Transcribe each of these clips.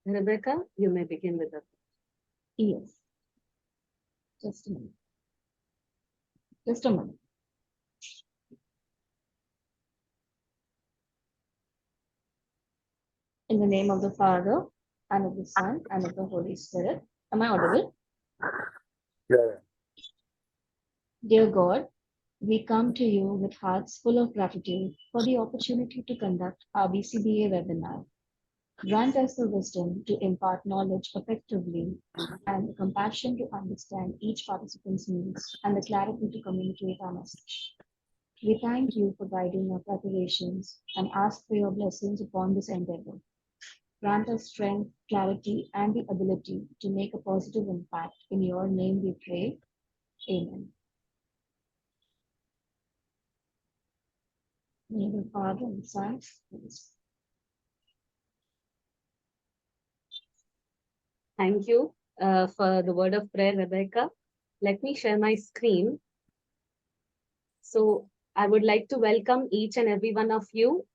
Rebecca, you may begin with the. Yes, just a minute. Just a minute. In the name of the Father, and of the Son, and of the Holy Spirit. Am I audible? Yeah. Dear God, we come to you with hearts full of gratitude for the opportunity to conduct our BCBA webinar. Grant us the wisdom to impart knowledge effectively and the compassion to understand each participant's needs and the clarity to communicate our message. We thank you for guiding our preparations and ask for your blessings upon this endeavor. Grant us strength, clarity, and the ability to make a positive impact. In your name we pray. Amen. In the name of the Father and the Son and the Holy Spirit. Thank you for the word of prayer, Rebecca. Let me share my screen. So I would like to welcome each and every one of you,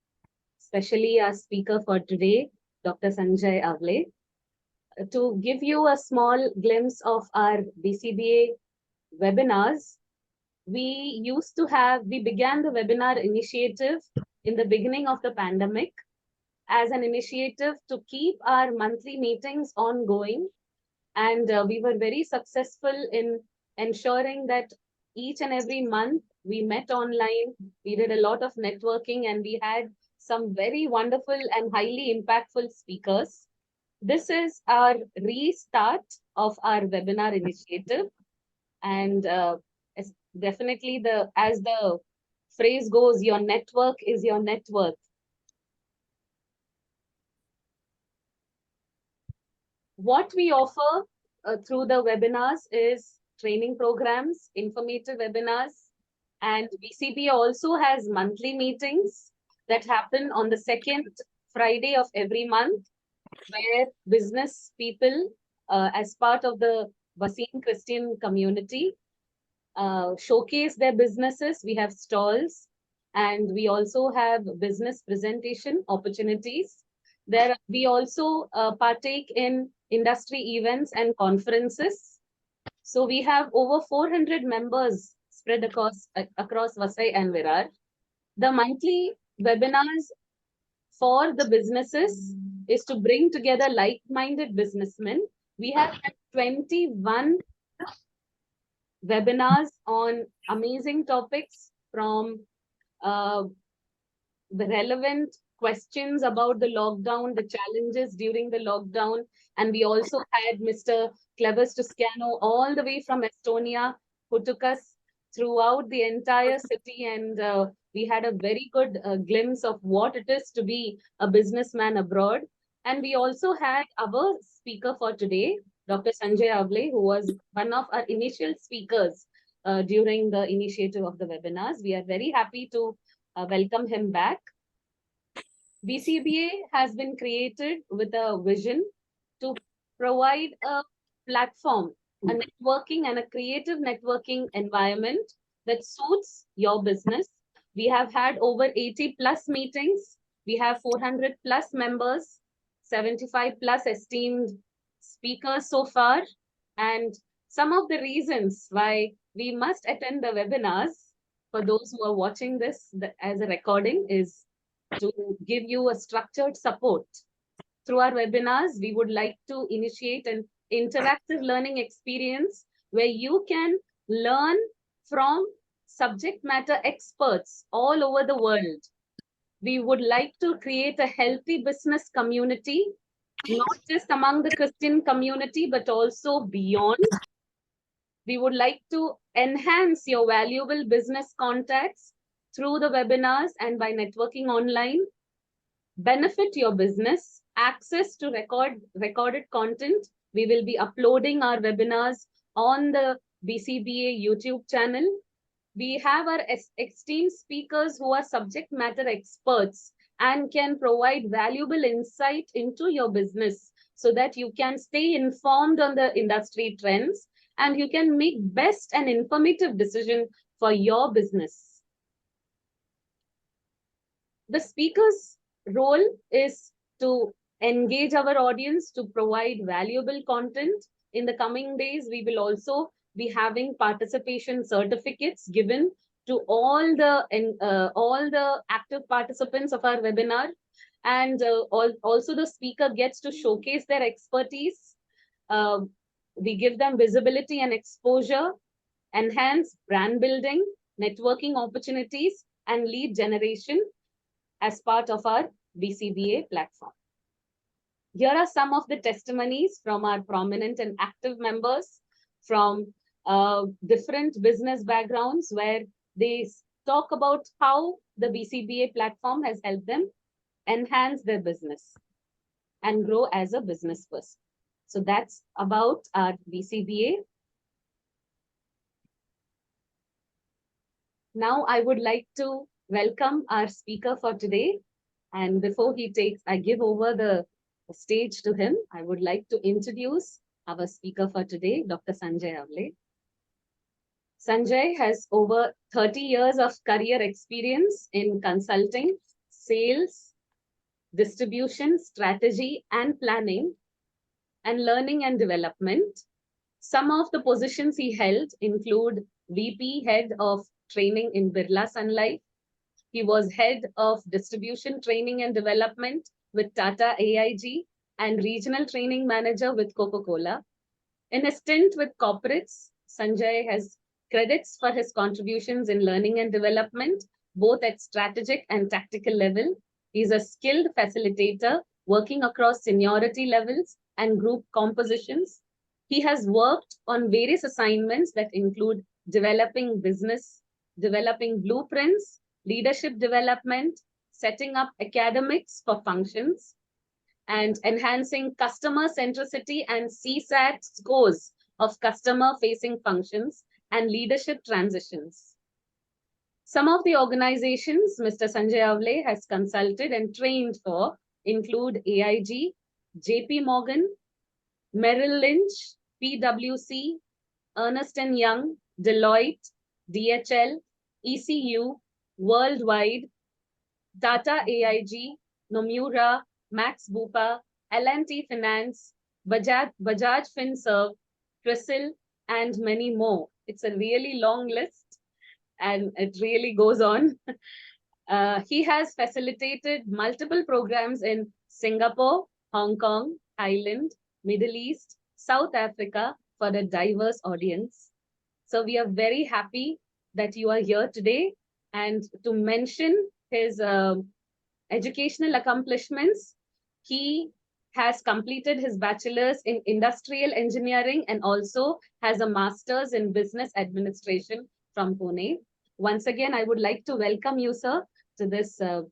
especially our speaker for today, Dr. Sanjay Awale, to give you a small glimpse of our BCBA webinars. We began the webinar initiative in the beginning of the pandemic as an initiative to keep our monthly meetings ongoing. And we were very successful in ensuring that each and every month we met online. We did a lot of networking and we had some very wonderful and highly impactful speakers. This is our restart of our webinar initiative. And definitely, as the phrase goes, your network is your net worth. What we offer through the webinars is training programs, informative webinars, and BCBA also has monthly meetings that happen on the second Friday of every month, where business people, as part of the Bassein Christian community, showcase their businesses. We have stalls and we also have business presentation opportunities. There, we also partake in industry events and conferences. So we have over 400 members spread across Vasai and Virar. The monthly webinars for the businesses is to bring together like-minded businessmen. We have had 21 webinars on amazing topics from uh, the relevant questions about the lockdown, the challenges during the lockdown. And we also had Mr. Clevers Toscano all the way from Estonia who took us throughout the entire city. And we had a very good glimpse of what it is to be a businessman abroad. And we also had our speaker for today, Dr. Sanjay Awale, who was one of our initial speakers during the initiative of the webinars. We are very happy to welcome him back. BCBA has been created with a vision to provide a platform, a networking and a creative networking environment that suits your business. We have had over 80 plus meetings. We have 400 plus members, 75 plus esteemed speakers so far. And some of the reasons why we must attend the webinars for those who are watching this as a recording is to give you a structured support. Through our webinars, we would like to initiate an interactive learning experience where you can learn from subject matter experts all over the world. We would like to create a healthy business community, not just among the Christian community, but also beyond. We would like to enhance your valuable business contacts through the webinars and by networking online, benefit your business, access to recorded content. We will be uploading our webinars on the BCBA YouTube channel. We have our esteemed speakers who are subject matter experts and can provide valuable insight into your business so that you can stay informed on the industry trends and you can make best and informative decision for your business. The speaker's role is to engage our audience, to provide valuable content. In the coming days, we will also be having participation certificates given to all the active participants of our webinar, and also the speaker gets to showcase their expertise. Uh, we give them visibility and exposure, enhance brand building, networking opportunities, and lead generation as part of our BCBA platform. Here are some of the testimonies from our prominent and active members from different business backgrounds, where they talk about how the BCBA platform has helped them enhance their business and grow as a business person. So that's about our BCBA. Now I would like to welcome our speaker for today. And before I give over the stage to him, I would like to introduce our speaker for today, Dr. Sanjay Awale. Sanjay has over 30 years of career experience in consulting, sales, distribution, strategy, and planning, and learning and development. Some of the positions he held include VP, Head of Training in Birla Sun Life. He was Head of Distribution Training and Development with Tata AIG and Regional Training Manager with Coca-Cola. In his stint with corporates, Sanjay has credits for his contributions in learning and development, both at strategic and tactical level. He's a skilled facilitator working across seniority levels and group compositions. He has worked on various assignments that include developing business, developing blueprints, leadership development, setting up academics for functions, and enhancing customer centricity and CSAT scores of customer-facing functions and leadership transitions. Some of the organizations Mr. Sanjay Awale has consulted and trained for include AIG, JP Morgan, Merrill Lynch, PwC, Ernst & Young, Deloitte, DHL, ECU, Worldwide, Tata AIG, Nomura, Max Bupa, L&T Finance, Bajaj FinServ, CRISIL, and many more. It's a really long list, and it really goes on. He has facilitated multiple programs in Singapore, Hong Kong, Thailand, Middle East, South Africa for a diverse audience. So we are very happy that you are here today. And to mention his educational accomplishments, he has completed his bachelor's in industrial engineering and also has a master's in business administration from Pune. Once again, I would like to welcome you, sir, to this to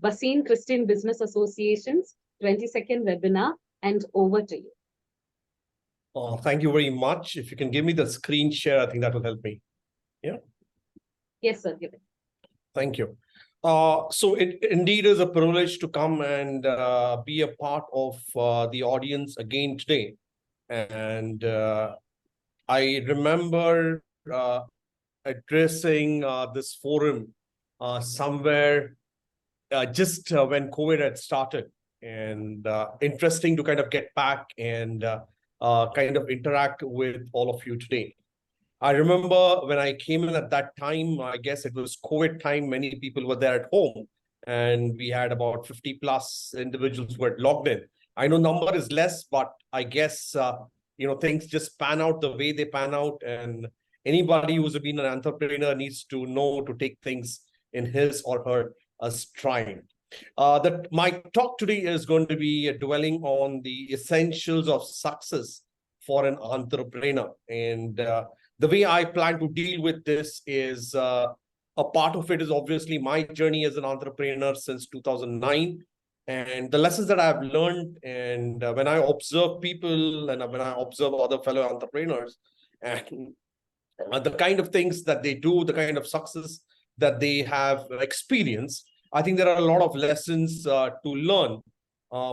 Bassein Christian Business Association's 22nd webinar, and over to you. Thank you very much. If you can give me the screen share, I think that will help me. Yeah. Yes, sir. Give it. Thank you. So it indeed is a privilege to come and be a part of the audience again today. And I remember addressing this forum somewhere just when COVID had started, and interesting to kind of get back and kind of interact with all of you today. I remember when I came in at that time, I guess it was COVID time, many people were there at home, and we had about 50 plus individuals who were logged in. I know number is less, but I guess, things just pan out the way they pan out, and anybody who's been an entrepreneur needs to know to take things in his or her stride. My talk today is going to be dwelling on the essentials of success for an entrepreneur. And the way I plan to deal with this is a part of it is obviously my journey as an entrepreneur since 2009. And the lessons that I've learned, and when I observe people and when I observe other fellow entrepreneurs, and the kind of things that they do, the kind of success that they have experienced, I think there are a lot of lessons to learn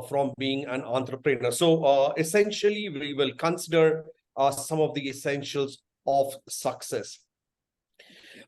from being an entrepreneur. So essentially, we will consider some of the essentials of success.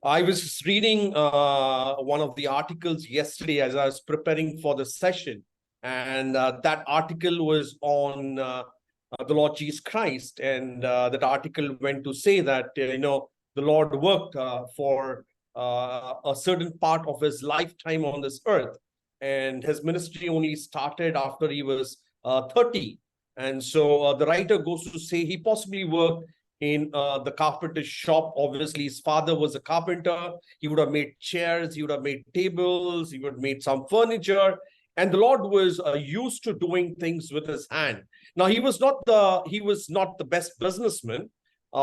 I was reading one of the articles yesterday as I was preparing for the session, And that article was on the Lord Jesus Christ. And that article went to say that, the Lord worked for a certain part of his lifetime on this earth. And his ministry only started after he was 30. And so the writer goes to say he possibly worked in the carpenter's shop. Obviously, his father was a carpenter. He would have made chairs, he would have made tables, he would have made some furniture. And the Lord was used to doing things with his hand. Now, he was not the best businessman,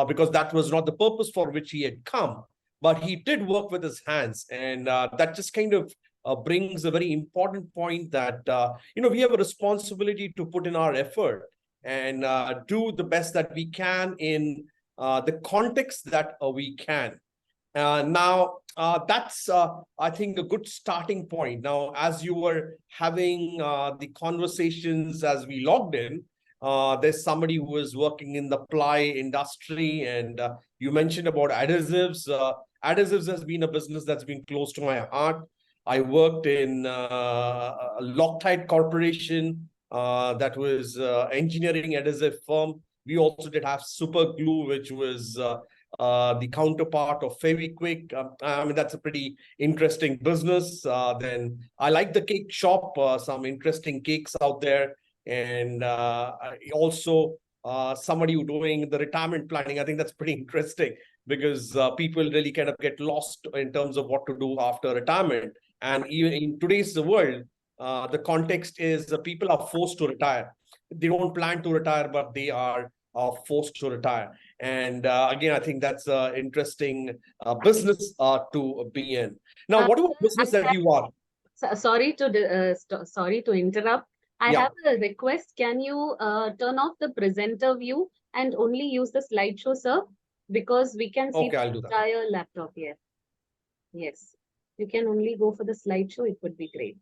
because that was not the purpose for which he had come. But he did work with his hands, and that just kind of brings a very important point that we have a responsibility to put in our effort and do the best that we can in the context that we can. Now, that's, I think, a good starting point. Now, as you were having the conversations as we logged in, there's somebody who is working in the ply industry, and you mentioned about adhesives. Adhesives has been a business that's been close to my heart. I worked in Loctite Corporation, that was engineering adhesive firm. We also did have super glue, which was the counterpart of Fevikwik. I mean, that's a pretty interesting business. Then I like the cake shop, some interesting cakes out there. And also somebody who doing the retirement planning. I think that's pretty interesting because people really kind of get lost in terms of what to do after retirement. And even in today's world, the context is people are forced to retire. They don't plan to retire, but they are forced to retire. And again, I think that's an interesting business to be in. Now, whatever business that you are. Sorry to interrupt. I have a request. Can you turn off the presenter view and only use the slideshow, sir? Because we can see I'll the do that. entire laptop here. Yes. You can only go for the slideshow. It would be great.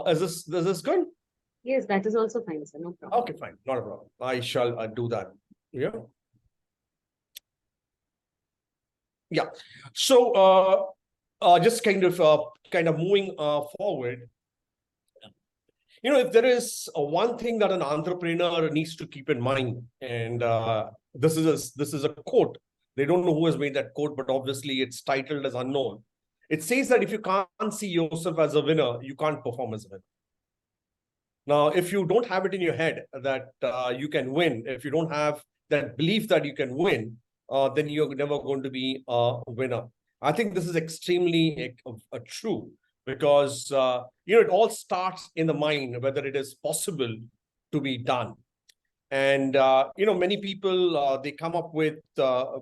Is this good? Yes, that is also fine, sir. No problem. Okay, fine. Not a problem. I shall do that. Yeah. Yeah. So just kind of moving forward. If there is one thing that an entrepreneur needs to keep in mind, and this is a quote. They don't know who has made that quote, but obviously it's titled as unknown. It says that if you can't see yourself as a winner, you can't perform as a winner. Now, if you don't have it in your head that you can win, if you don't have that belief that you can win, then you're never going to be a winner. I think this is extremely true because, it all starts in the mind, whether it is possible to be done. And, many people, they come up with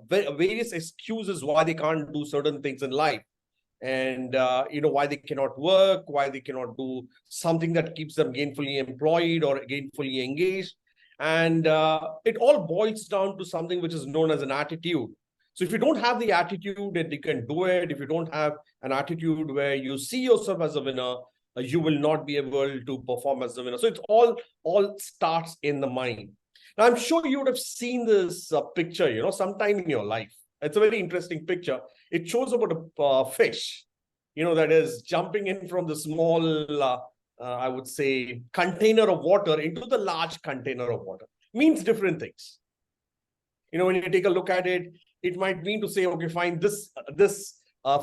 various excuses why they can't do certain things in life. And, why they cannot work, why they cannot do something that keeps them gainfully employed or gainfully engaged. And it all boils down to something which is known as an attitude. So if you don't have the attitude that you can do it, if you don't have an attitude where you see yourself as a winner, you will not be able to perform as a winner. So it's all starts in the mind. Now, I'm sure you would have seen this picture, sometime in your life. It's a very interesting picture. It shows about a fish, that is jumping in from the small, I would say, container of water into the large container of water. Means different things. When you take a look at it, it might mean to say, okay, fine, this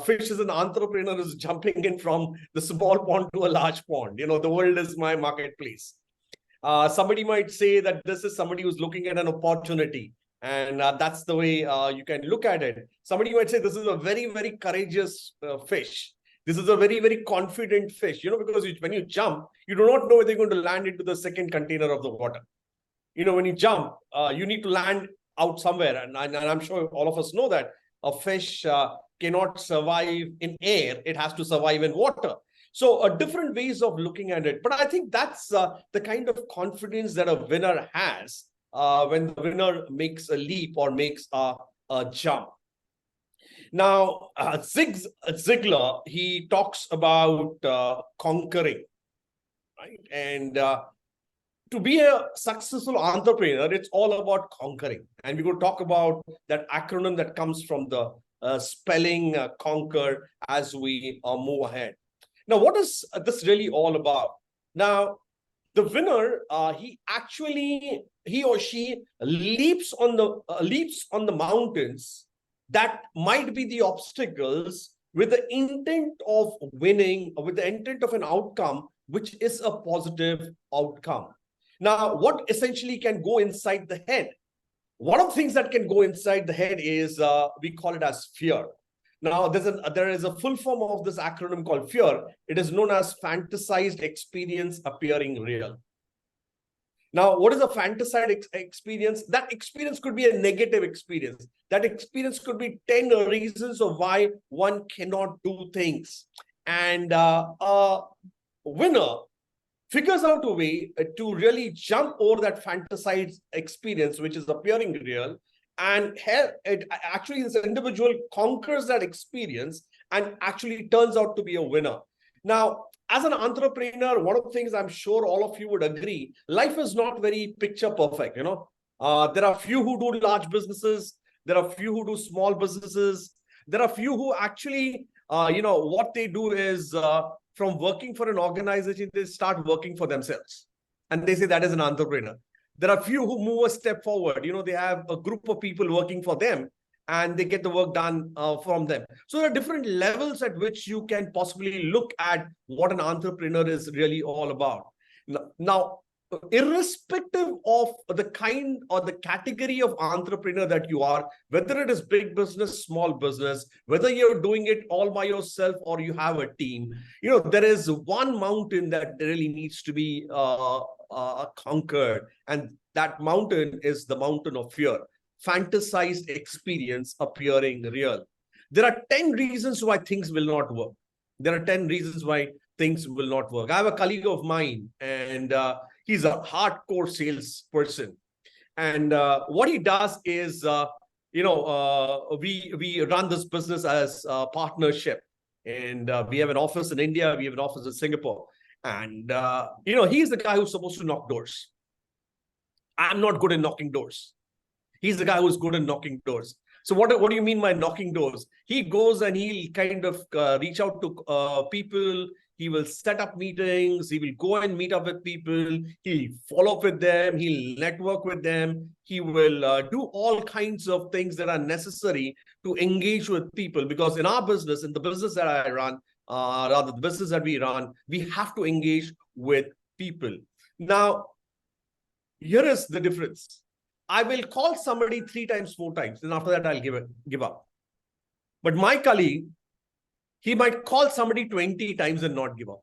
fish is an entrepreneur is jumping in from the small pond to a large pond. The world is my marketplace. Somebody might say that this is somebody who's looking at an opportunity. And that's the way you can look at it. Somebody might say this is a very, very courageous fish. This is a very, very confident fish, because when you jump, you do not know whether you're going to land into the second container of the water. When you jump, you need to land out somewhere. And I'm sure all of us know that a fish cannot survive in air. It has to survive in water. So different ways of looking at it. But I think that's the kind of confidence that a winner has when the winner makes a leap or makes a jump. Now, Zig Ziglar, he talks about conquering, right? And to be a successful entrepreneur, it's all about conquering. And we will talk about that acronym that comes from the spelling conquer as we move ahead. Now, what is this really all about? Now, the winner, he or she leaps on the mountains that might be the obstacles with the intent of winning, with the intent of an outcome which is a positive outcome. Now, what essentially can go inside the head? One of the things that can go inside the head is we call it as fear. Now, there is a full form of this acronym called fear. It is known as fantasized experience appearing real. Now, what is a fantasized experience? That experience could be a negative experience. That experience could be 10 reasons of why one cannot do things. And a winner figures out a way to really jump over that fantasized experience, which is appearing real, and actually this individual conquers that experience and actually turns out to be a winner. Now, as an entrepreneur, one of the things I'm sure all of you would agree, life is not very picture perfect. There are few who do large businesses. There are few who do small businesses. There are few who actually, what they do is from working for an organization, they start working for themselves. And they say that is an entrepreneur. There are few who move a step forward. They have a group of people working for them and they get the work done from them. So there are different levels at which you can possibly look at what an entrepreneur is really all about. Now, irrespective of the kind or the category of entrepreneur that you are, whether it is big business, small business, whether you're doing it all by yourself or you have a team, there is one mountain that really needs to be conquered. And that mountain is the mountain of fear. Fantasized experience appearing real. There are 10 reasons why things will not work. There are 10 reasons why things will not work. I have a colleague of mine, and he's a hardcore salesperson. And what he does is, we run this business as a partnership. And we have an office in India. We have an office in Singapore. And, he's the guy who's supposed to knock doors. I'm not good at knocking doors. He's the guy who's good at knocking doors. So what do you mean by knocking doors? He goes and he'll kind of reach out to people. He will set up meetings. He will go and meet up with people. He'll follow up with them. He'll network with them. He will do all kinds of things that are necessary to engage with people. Because in our business, in the business that I run, rather the business that we run, we have to engage with people. Now, here is the difference. I will call somebody 3 times, 4 times, and after that, I'll give up. But my colleague, he might call somebody 20 times and not give up.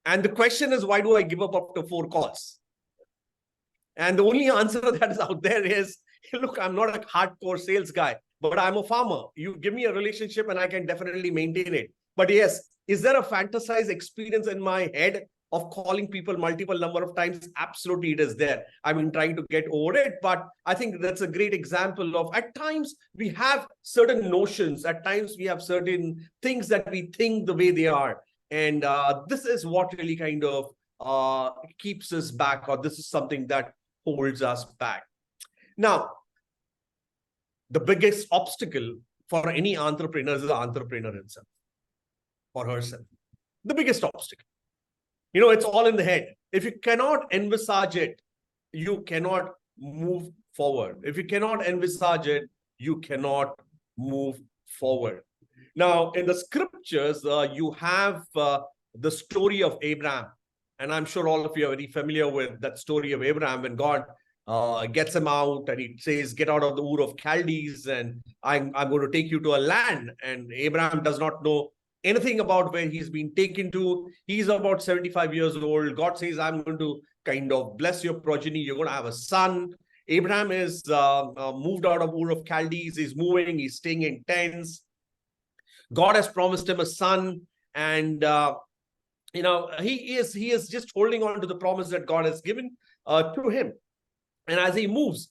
And the question is, why do I give up after 4 calls? And the only answer that is out there is, look, I'm not a hardcore sales guy, but I'm a farmer. You give me a relationship and I can definitely maintain it. But yes, is there a fantasized experience in my head of calling people multiple number of times? Absolutely, it is there. I've been trying to get over it, but I think that's a great example of, at times we have certain notions, at times we have certain things that we think the way they are. And this is what really kind of keeps us back, or this is something that holds us back. Now, the biggest obstacle for any entrepreneur is the entrepreneur himself or herself. The biggest obstacle. It's all in the head. If you cannot envisage it, you cannot move forward. If you cannot envisage it, you cannot move forward. Now, in the scriptures, you have the story of Abraham. And I'm sure all of you are very familiar with that story of Abraham, when God gets him out and he says, get out of the Ur of Chaldees and I'm going to take you to a land. And Abraham does not know anything about where he's been taken to. He's about 75 years old. God says, I'm going to kind of bless your progeny. You're going to have a son. Abraham is moved out of Ur of Chaldees. He's moving. He's staying in tents. God has promised him a son. And, he is just holding on to the promise that God has given to him. And as he moves,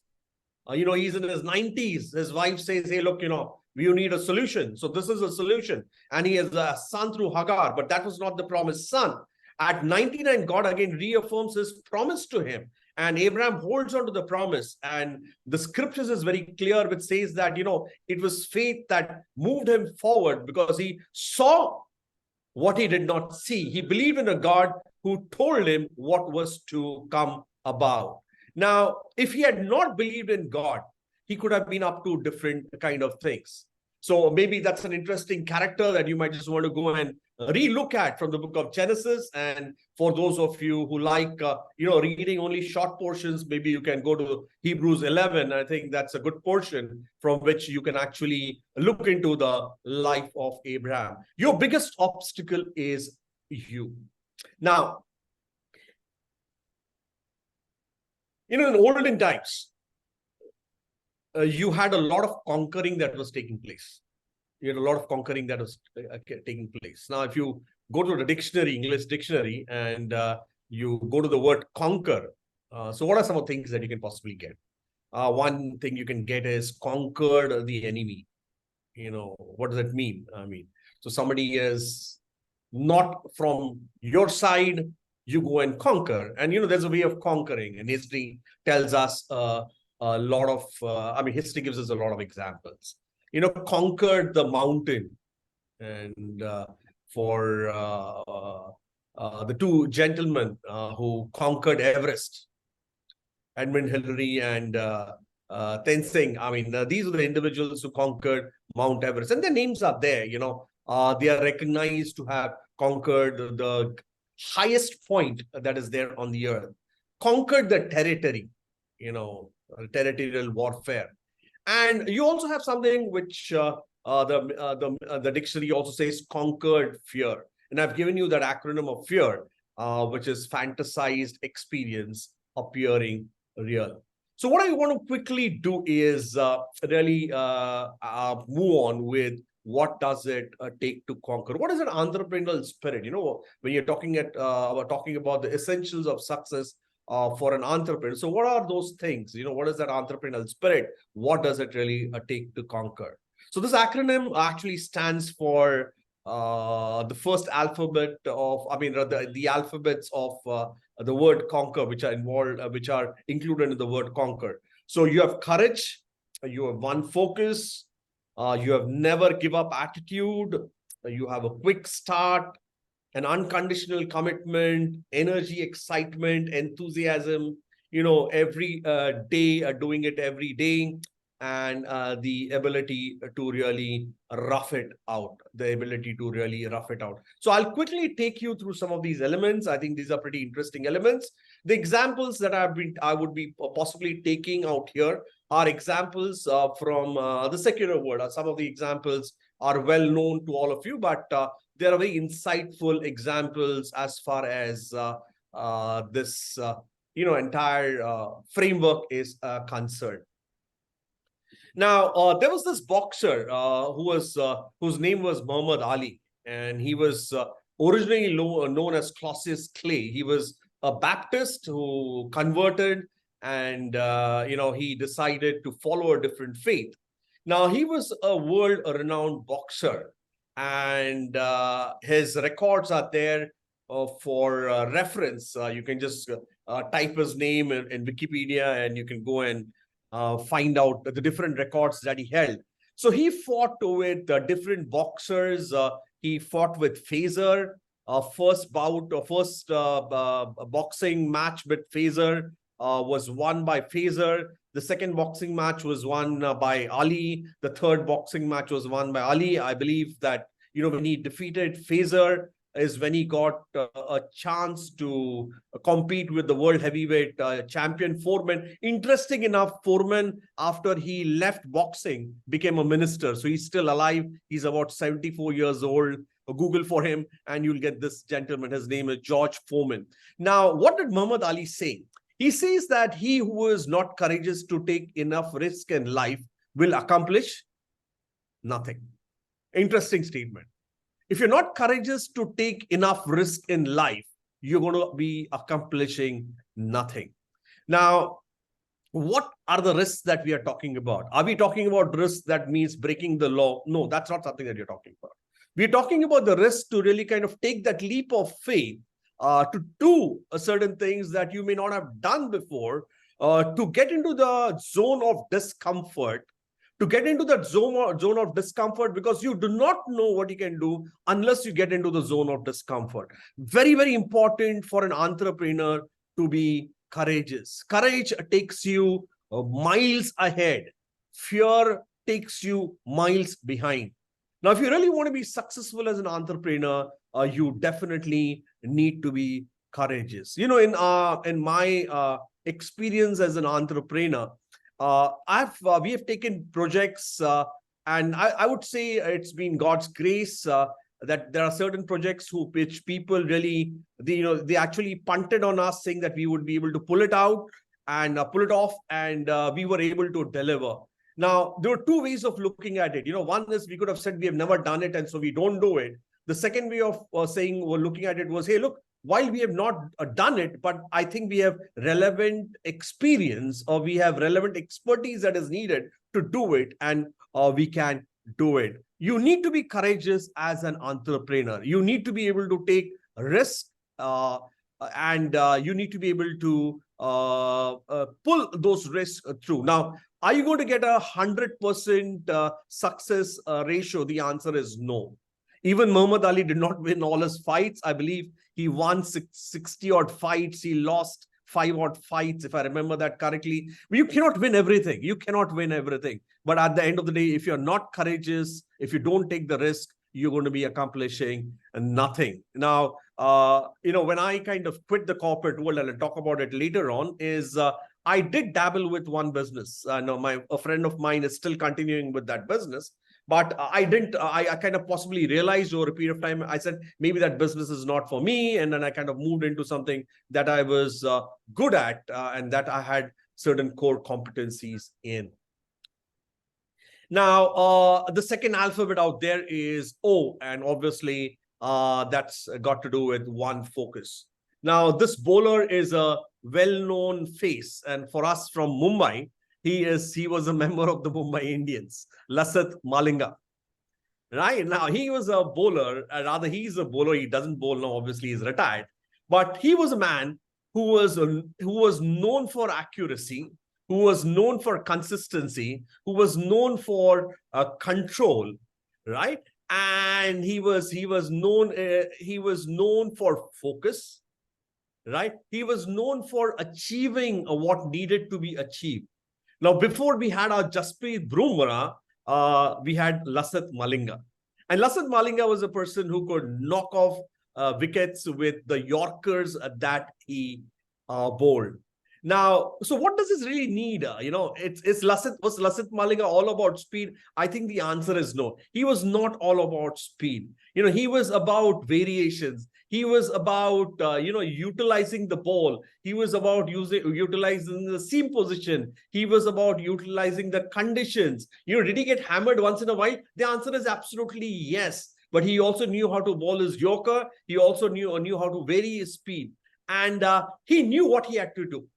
he's in his 90s. His wife says, hey, look, you need a solution. So this is a solution. And he has a son through Hagar, but that was not the promised son. At 99, God again reaffirms his promise to him. And Abraham holds on to the promise. And the scriptures is very clear, which says that, it was faith that moved him forward because he saw what he did not see. He believed in a God who told him what was to come about. Now, if he had not believed in God, he could have been up to different kind of things. So maybe that's an interesting character that you might just want to go and relook at from the book of Genesis. And for those of you who like, reading only short portions, maybe you can go to Hebrews 11. I think that's a good portion from which you can actually look into the life of Abraham. Your biggest obstacle is you. Now, in olden times, you had a lot of conquering that was taking place. You had a lot of conquering that was taking place. Now, if you go to the dictionary, English dictionary, and you go to the word conquer, so what are some of the things that you can possibly get? One thing you can get is conquered the enemy. What does that mean? So somebody is not from your side, you go and conquer. And, there's a way of conquering. And history tells us a lot of, history gives us a lot of examples. Conquered the mountain. And for the two gentlemen who conquered Everest, Edmund Hillary and Tenzing. These are the individuals who conquered Mount Everest. And their names are there, they are recognized to have conquered the highest point that is there on the earth, conquered the territory, territorial warfare. And you also have something which the dictionary also says conquered fear. And I've given you that acronym of fear, which is fantasized experience appearing real. So what I want to quickly do is really move on with what does it take to conquer? What is an entrepreneurial spirit? When you're talking about the essentials of success for an entrepreneur. So what are those things? What is that entrepreneurial spirit? What does it really take to conquer? So this acronym actually stands for the first alphabet of, the alphabets of the word conquer, which are involved, which are included in the word conquer. So you have courage, you have one focus, you have never give up attitude, you have a quick start, an unconditional commitment, energy, excitement, enthusiasm, every day, doing it every day, and the ability to really rough it out, So I'll quickly take you through some of these elements. I think these are pretty interesting elements. The examples that I would be possibly taking out here are examples from the secular world. Some of the examples are well known to all of you, but there are very insightful examples as far as this entire framework is concerned. Now, there was this boxer whose name was Muhammad Ali, and he was originally known as Clausius Clay. He was a Baptist who converted, and he decided to follow a different faith. Now, he was a world-renowned boxer, and his records are there for reference. You can just type his name in Wikipedia, and you can go and find out the different records that he held. So he fought with different boxers. He fought with Fraser. First boxing match with Fraser was won by Fraser. The second boxing match was won by Ali. The third boxing match was won by Ali. I believe that, when he defeated Fraser is when he got a chance to compete with the world heavyweight champion Foreman. Interesting enough, Foreman, after he left boxing, became a minister. So he's still alive. He's about 74 years old. Google for him and you'll get this gentleman. His name is George Foreman. Now, what did Muhammad Ali say? He says that he who is not courageous to take enough risk in life will accomplish nothing. Interesting statement. If you're not courageous to take enough risk in life, you're going to be accomplishing nothing. Now, what are the risks that we are talking about? Are we talking about risks that means breaking the law? No, that's not something that you're talking about. We're talking about the risk to really kind of take that leap of faith to do certain things that you may not have done before, to get into the zone of discomfort, to get into that zone of discomfort, because you do not know what you can do unless you get into the zone of discomfort. Very, very important for an entrepreneur to be courageous. Courage takes you miles ahead. Fear takes you miles behind. Now, if you really want to be successful as an entrepreneur, you definitely need to be courageous. You know, in my experience as an entrepreneur, we have taken projects, and I would say it's been God's grace that there are certain projects which people really, they actually punted on us, saying that we would be able to pull it out and pull it off, and we were able to deliver. Now, there were two ways of looking at it. One is we could have said we have never done it, and so we don't do it. The second way of saying or looking at it was, hey, look, while we have not done it, but I think we have relevant experience, or we have relevant expertise that is needed to do it, and we can do it. You need to be courageous as an entrepreneur. You need to be able to take risk, and you need to be able to pull those risks through. Now, are you going to get 100% success ratio? The answer is no. Even Muhammad Ali did not win all his fights. I believe he won 60 odd fights. He lost 5 odd fights, if I remember that correctly. You cannot win everything. You cannot win everything. But at the end of the day, if you're not courageous, if you don't take the risk, you're going to be accomplishing nothing. Now, when I kind of quit the corporate world, and I'll talk about it later on, is I did dabble with one business. A friend of mine is still continuing with that business. But I didn't, I kind of possibly realized over a period of time, I said, maybe that business is not for me. And then I kind of moved into something that I was good at, and that I had certain core competencies in. Now, the second alphabet out there is O, and obviously that's got to do with one focus. Now, this bowler is a well-known face, and for us from Mumbai, he was a member of the Mumbai Indians, Lasith Malinga. Right now, he was a bowler, rather he's a bowler. He doesn't bowl now, obviously he's retired, but he was a man who was known for accuracy, who was known for consistency, who was known for control, right? And he was known for focus, right? He was known for achieving what needed to be achieved. Now, before we had our Jasprit Bumrah, we had Lasith Malinga. And Lasith Malinga was a person who could knock off wickets with the Yorkers that he bowled. Now, so what does this really need? Was Lasith Malinga all about speed? I think the answer is no. He was not all about speed. He was about variations. He was about, utilizing the ball. He was about utilizing the seam position. He was about utilizing the conditions. Did he get hammered once in a while? The answer is absolutely yes. But he also knew how to bowl his Yorker. He also knew how to vary his speed. And he knew what he had to do.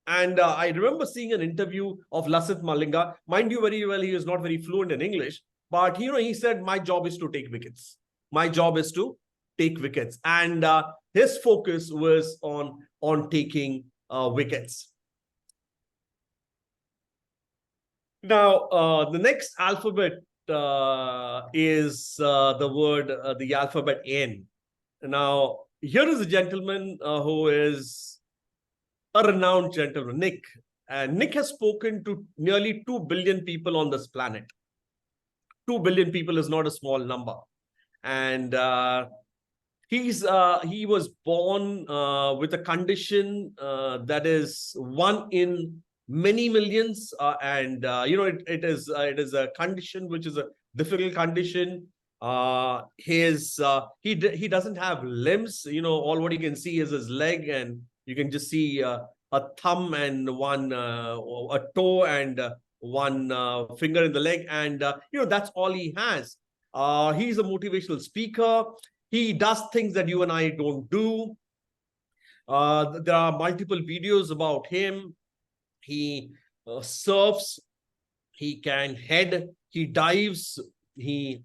And I remember seeing an interview of Lasith Malinga. Mind you very well, he was not very fluent in English. But, he said, my job is to take wickets. My job is to take wickets. And his focus was on taking wickets. Now, the next alphabet is the alphabet N. Now, here is a gentleman who is a renowned gentleman, Nick. And Nick has spoken to nearly 2 billion people on this planet. 2 billion people is not a small number. And he was born with a condition that is one in many millions, it is a condition which is a difficult condition. He doesn't have limbs. All what you can see is his leg, and you can just see a thumb and a toe and one finger in the leg, and that's all he has. He's a motivational speaker. He does things that you and I don't do. There are multiple videos about him. He surfs, he can head, he dives, he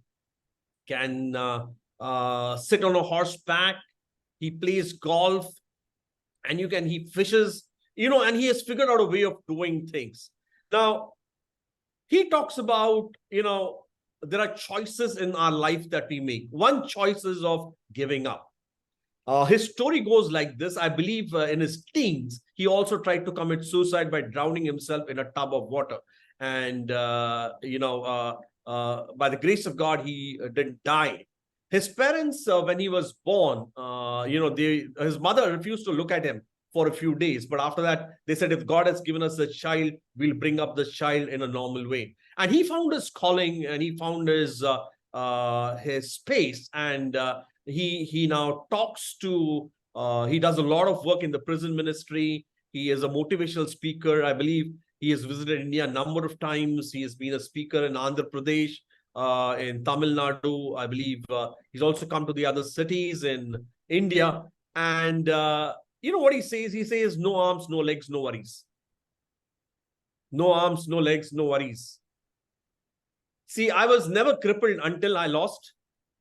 can sit on a horseback, he plays golf, and he fishes, and he has figured out a way of doing things. Now, he talks about, there are choices in our life that we make. One choice is of giving up. His story goes like this. I believe in his teens, he also tried to commit suicide by drowning himself in a tub of water. And, by the grace of God, he didn't die. His parents, when he was born, his mother refused to look at him for a few days. But after that, they said, if God has given us a child, we'll bring up the child in a normal way. And he found his calling, and he found his space. And he now talks to, he does a lot of work in the prison ministry. He is a motivational speaker. I believe he has visited India a number of times. He has been a speaker in Andhra Pradesh, in Tamil Nadu. I believe he's also come to the other cities in India. And you know what he says? He says, no arms, no legs, no worries. No arms, no legs, no worries. See, I was never crippled until I lost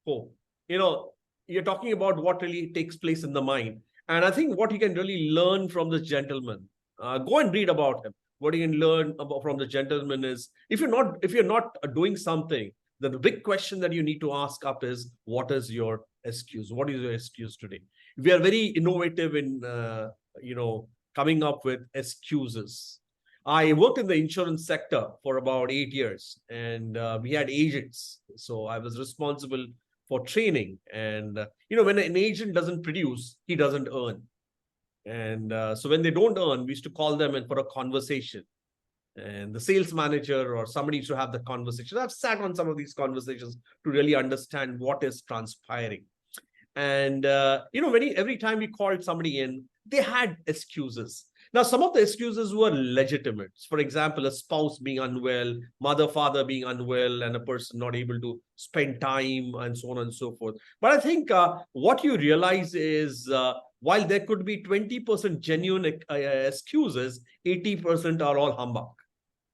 hope. You're talking about what really takes place in the mind. And I think what you can really learn from this gentleman, go and read about him. What you can learn from the gentleman is, if you're not doing something, then the big question that you need to ask up is, what is your excuse? What is your excuse today? We are very innovative in, coming up with excuses. I worked in the insurance sector for about 8 years, and we had agents. So I was responsible for training. And, when an agent doesn't produce, he doesn't earn. And so when they don't earn, we used to call them in for a conversation. And the sales manager or somebody used to have the conversation. I've sat on some of these conversations to really understand what is transpiring. And, every time we called somebody in, they had excuses. Now, some of the excuses were legitimate. For example, a spouse being unwell, mother, father being unwell, and a person not able to spend time, and so on and so forth. But I think what you realize is, while there could be 20% genuine excuses, 80% are all humbug.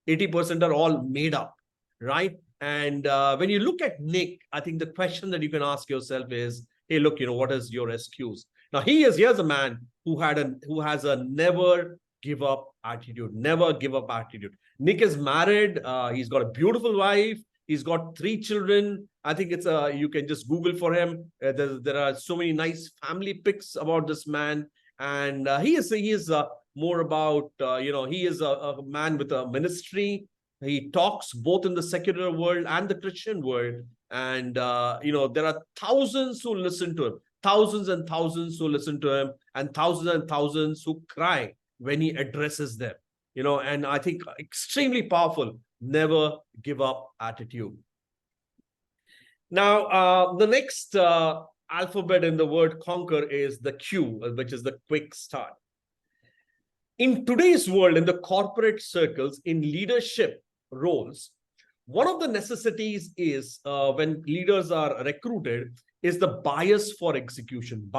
80% are all made up, right? And when you look at Nick, I think the question that you can ask yourself is, hey, look, what is your excuse? Now, here's a man who has a never give up attitude, never give up attitude. Nick is married. He's got a beautiful wife. He's got 3 children. I think you can just Google for him. There are so many nice family pics about this man. And he is more about, he is a man with a ministry. He talks both in the secular world and the Christian world. And, there are thousands who listen to him, thousands and thousands who listen to him, and thousands who cry when he addresses them. And I think extremely powerful, never give up attitude. Now, the next alphabet in the word conquer is the Q, which is the quick start. In today's world, in the corporate circles, in leadership roles, one of the necessities is, when leaders are recruited, is the bias for execution.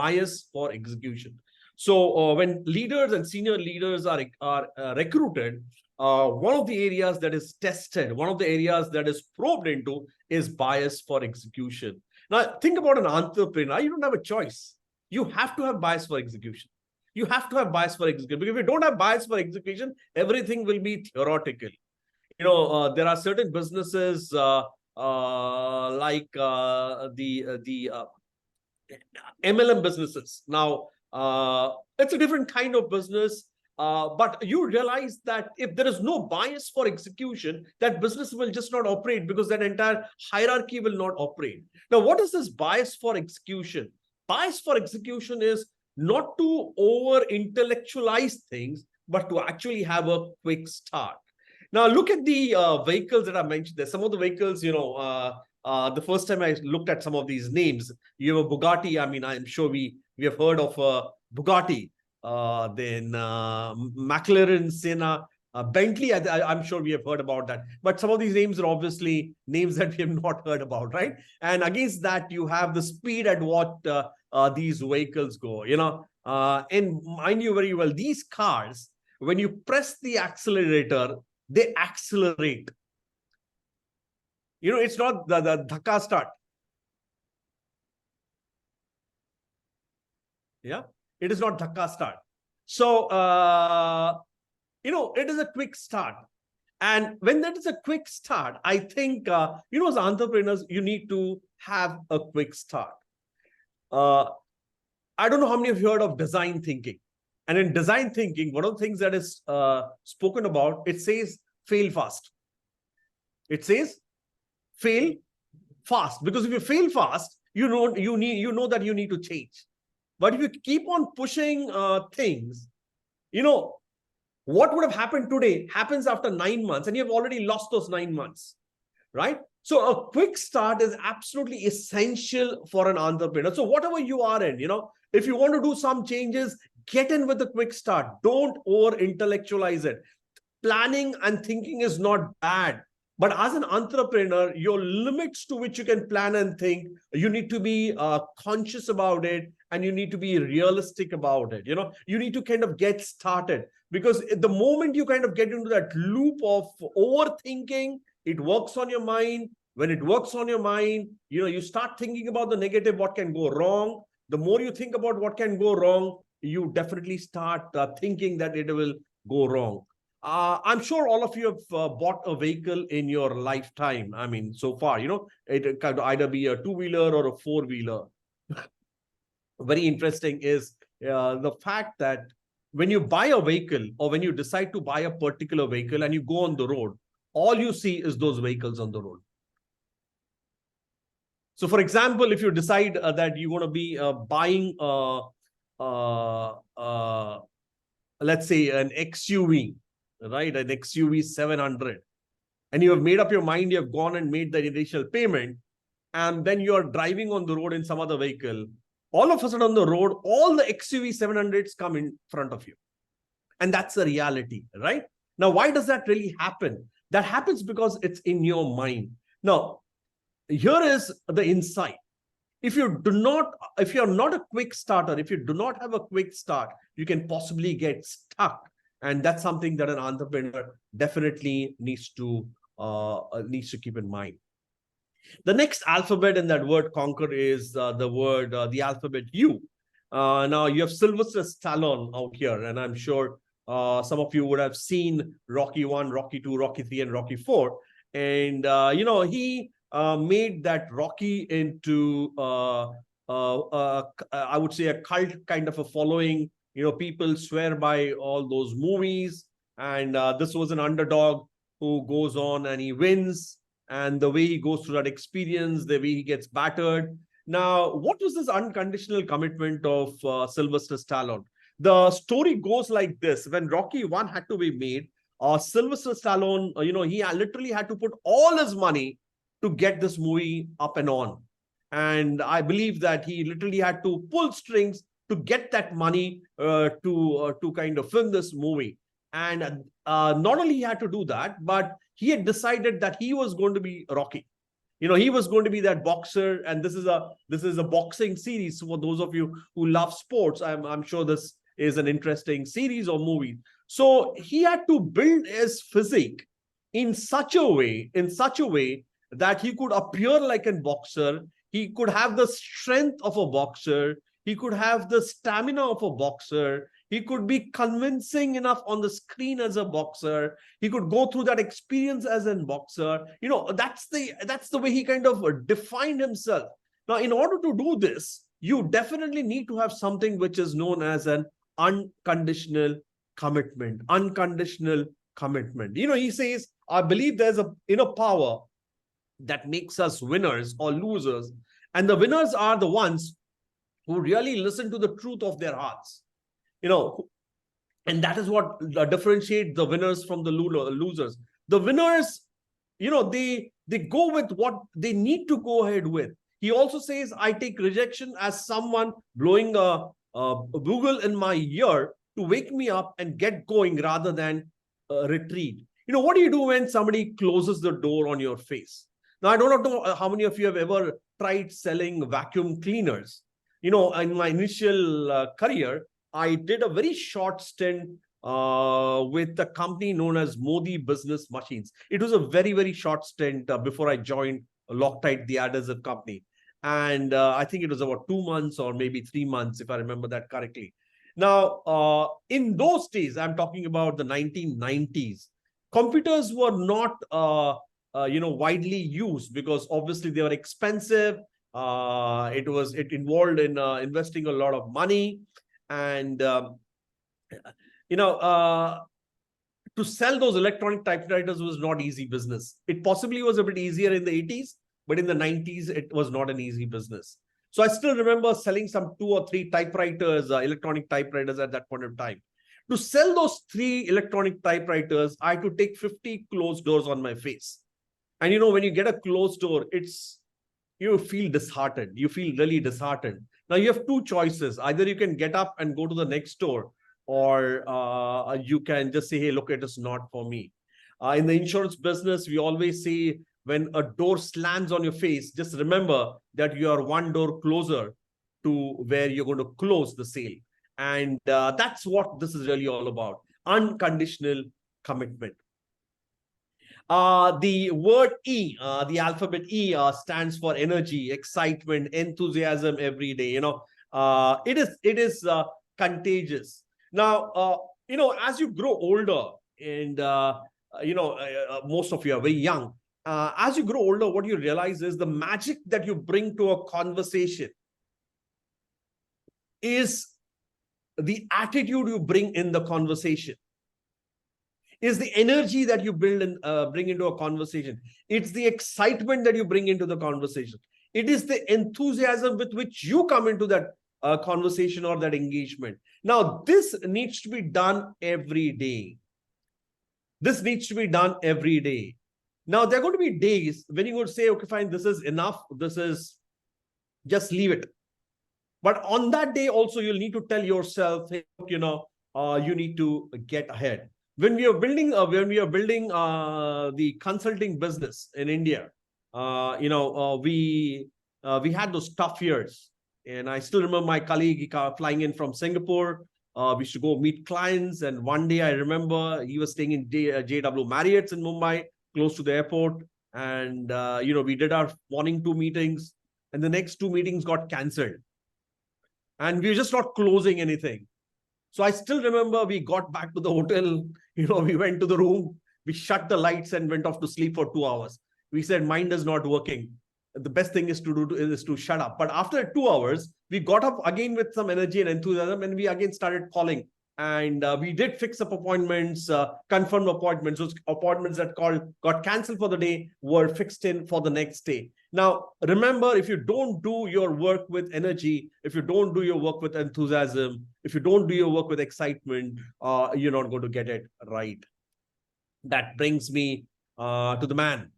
So when leaders and senior leaders are recruited, one of the areas that is tested, one of the areas that is probed into is bias for execution. Now, think about an entrepreneur. You don't have a choice. You have to have bias for execution. Because if you don't have bias for execution, everything will be theoretical. There are certain businesses like the MLM businesses. Now, it's a different kind of business. But you realize that if there is no bias for execution, that business will just not operate, because that entire hierarchy will not operate. Now, what is this bias for execution? Bias for execution is not to over intellectualize things, but to actually have a quick start. Now, look at the vehicles that I mentioned. There's some of the vehicles, the first time I looked at some of these names, you have a Bugatti. I mean, I'm sure we have heard of Bugatti. Then McLaren, Senna, Bentley, I'm sure we have heard about that. But some of these names are obviously names that we have not heard about, right? And against that, you have the speed at what these vehicles go, and mind you very well, these cars, when you press the accelerator, they accelerate. It's not the dhakka start. Yeah. It is not dhakka start. So, it is a quick start. And when that is a quick start, I think, as entrepreneurs, you need to have a quick start. I don't know how many of you heard of design thinking. And in design thinking, one of the things that is spoken about, it says fail fast. It says fail fast, because if you fail fast, you know that you need to change. But if you keep on pushing things, what would have happened today happens after 9 months, and you have already lost those 9 months, right? So a quick start is absolutely essential for an entrepreneur. So whatever you are in, if you want to do some changes, get in with a quick start. Don't over intellectualize it. Planning and thinking is not bad. But as an entrepreneur, your limits to which you can plan and think, you need to be conscious about it, and you need to be realistic about it. You need to kind of get started, because the moment you kind of get into that loop of overthinking, it works on your mind. When it works on your mind, you start thinking about the negative, what can go wrong. The more you think about what can go wrong, you definitely start thinking that it will go wrong. I'm sure all of you have bought a vehicle in your lifetime. I mean, so far, it could either be a two-wheeler or a four-wheeler. Very interesting is the fact that when you buy a vehicle, or when you decide to buy a particular vehicle and you go on the road, all you see is those vehicles on the road. So, for example, if you decide that you want to be buying, let's say, an XUV, right? An XUV 700. And you have made up your mind, you have gone and made the initial payment, and then you are driving on the road in some other vehicle. All of a sudden on the road, all the XUV 700s come in front of you. And that's the reality, right? Now, why does that really happen? That happens because it's in your mind. Now, here is the insight. If you're not a quick starter, if you do not have a quick start, you can possibly get stuck. And that's something that an entrepreneur definitely needs to keep in mind. The next alphabet in that word conquer is the alphabet U. Now you have Sylvester Stallone out here, and I'm sure some of you would have seen Rocky 1, Rocky 2, Rocky 3, and Rocky 4. And, he made that Rocky into, I would say, a cult kind of a following. People swear by all those movies. And this was an underdog who goes on and he wins. And the way he goes through that experience, the way he gets battered. Now, what was this unconditional commitment of Sylvester Stallone? The story goes like this. When Rocky 1 had to be made, Sylvester Stallone, he literally had to put all his money to get this movie up and on. And I believe that he literally had to pull strings to get that money to kind of film this movie. And not only he had to do that, but he had decided that he was going to be Rocky. He was going to be that boxer, and this is a boxing series. So for those of you who love sports, I'm sure this is an interesting series or movie. So he had to build his physique in such a way that he could appear like a boxer. He could have the strength of a boxer. He could have the stamina of a boxer. He could be convincing enough on the screen as a boxer. He could go through that experience as a boxer. That's the way he kind of defined himself. Now, in order to do this, you definitely need to have something which is known as an unconditional commitment. Unconditional commitment. He says, I believe there's a inner power that makes us winners or losers. And the winners are the ones who really listen to the truth of their hearts. And that is what differentiates the winners from the losers. The winners, they go with what they need to go ahead with. He also says, I take rejection as someone blowing a bugle in my ear to wake me up and get going rather than retreat. What do you do when somebody closes the door on your face? Now, I don't know how many of you have ever tried selling vacuum cleaners. In my initial career, I did a very short stint with a company known as Modi Business Machines. It was a very, very short stint before I joined Loctite, the adhesive company. And I think it was about 2 months or maybe 3 months, if I remember that correctly. Now, in those days, I'm talking about the 1990s, Computers were not widely used because obviously they were expensive. It involved in investing a lot of money, and you know to sell those electronic typewriters was not easy business. It possibly was a bit easier in the 80s, but in the 90s, it was not an easy business. So I still remember selling some 2 or 3 typewriters, electronic typewriters at that point of time. To sell those 3 electronic typewriters, I had to take 50 closed doors on my face. And when you get a closed door, you feel disheartened. You feel really disheartened. Now you have 2 choices. Either you can get up and go to the next door, or you can just say, hey, look, it is not for me. In the insurance business, we always say when a door slams on your face, just remember that you are 1 door closer to where you're going to close the sale. And that's what this is really all about. Unconditional commitment. The word E, the alphabet E stands for energy, excitement, enthusiasm every day. It is contagious. Now, as you grow older and, most of you are very young, as you grow older, what you realize is the magic that you bring to a conversation is the attitude you bring in the conversation, is the energy that you build and bring into a conversation. It's the excitement that you bring into the conversation. It is the enthusiasm with which you come into that conversation or that engagement. Now, this needs to be done every day. This needs to be done every day. Now, there are going to be days when you would say, okay, fine, this is enough. This is, just leave it. But on that day also, you'll need to tell yourself, hey, you need to get ahead. When we are building, the consulting business in India, we had those tough years. And I still remember my colleague flying in from Singapore. We used to go meet clients. And one day I remember he was staying in JW Marriott's in Mumbai, close to the airport. And, we did our morning 2 meetings. And the next 2 meetings got cancelled. And we were just not closing anything. So I still remember we got back to the hotel, we went to the room, we shut the lights and went off to sleep for 2 hours. We said, mind is not working. The best thing is to shut up. But after 2 hours, we got up again with some energy and enthusiasm, and we again started calling. And we did fix up appointments, confirmed appointments. Those appointments that got cancelled for the day were fixed in for the next day. Now, remember, if you don't do your work with energy, if you don't do your work with enthusiasm, if you don't do your work with excitement, you're not going to get it right. That brings me to the man.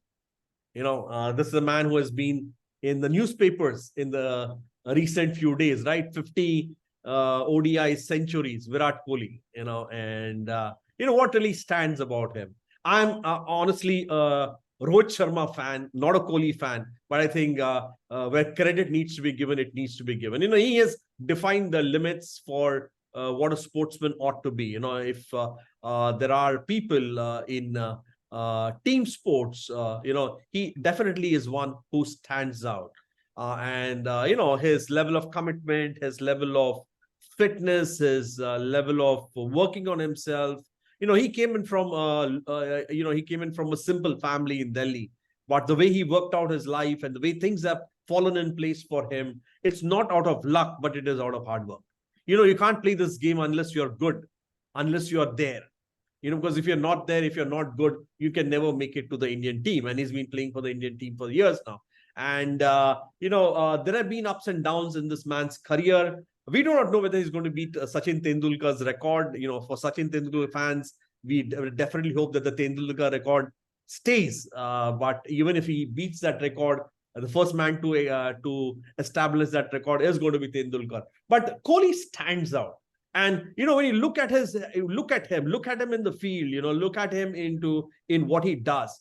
This is a man who has been in the newspapers in the recent few days, right? 50 ODI centuries, Virat Kohli, and what really stands about him. I'm honestly a Rohit Sharma fan, not a Kohli fan, but I think where credit needs to be given, it needs to be given. He has defined the limits for what a sportsman ought to be. If there are people in team sports, he definitely is one who stands out. And his level of commitment, his level of fitness, his level of working on himself. He came in from a simple family in Delhi, but the way he worked out his life and the way things have fallen in place for him, it's not out of luck, but it is out of hard work. You can't play this game unless you're good, unless you are there. Because if you're not there, if you're not good, you can never make it to the Indian team. And he's been playing for the Indian team for years now. And, there have been ups and downs in this man's career. We do not know whether he's going to beat Sachin Tendulkar's record. For Sachin Tendulkar fans, we definitely hope that the Tendulkar record stays. But even if he beats that record, the first man to establish that record is going to be Tendulkar. But Kohli stands out. And, when you look at him in the field, look at him in what he does,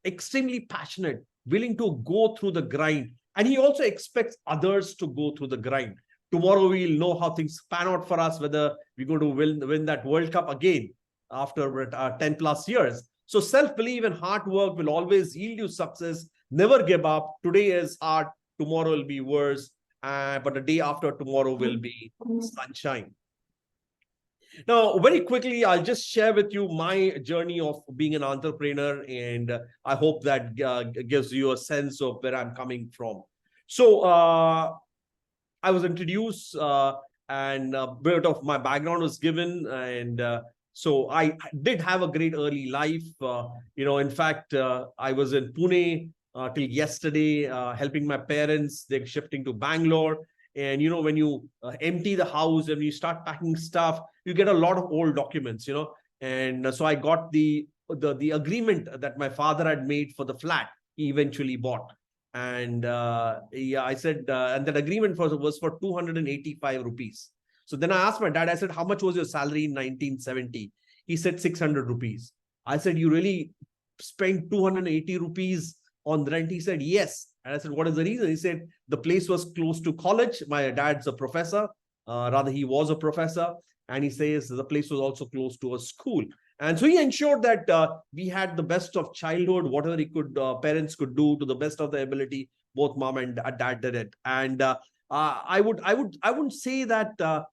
extremely passionate, willing to go through the grind. And he also expects others to go through the grind. Tomorrow we'll know how things pan out for us, whether we're going to win that World Cup again after 10 plus years. So self-belief and hard work will always yield you success. Never give up. Today is hard. Tomorrow will be worse. But the day after tomorrow will be sunshine. Now, very quickly, I'll just share with you my journey of being an entrepreneur, and I hope that gives you a sense of where I'm coming from. So, I was introduced, and a bit of my background was given, and so I did have a great early life. In fact, I was in Pune till yesterday, helping my parents. They're shifting to Bangalore, and when you empty the house and you start packing stuff, you get a lot of old documents. And so I got the agreement that my father had made for the flat. He eventually bought. And yeah, I said, and that agreement was for 285 rupees. So then I asked my dad, I said, how much was your salary in 1970? He said 600 rupees. I said, you really spent 280 rupees on rent? He said, yes. And I said, what is the reason? He said, the place was close to college. My dad's a professor. Rather, he was a professor. And he says the place was also close to a school. And so he ensured that we had the best of childhood, whatever he could, parents could do to the best of their ability. Both mom and dad did it. And I wouldn't say that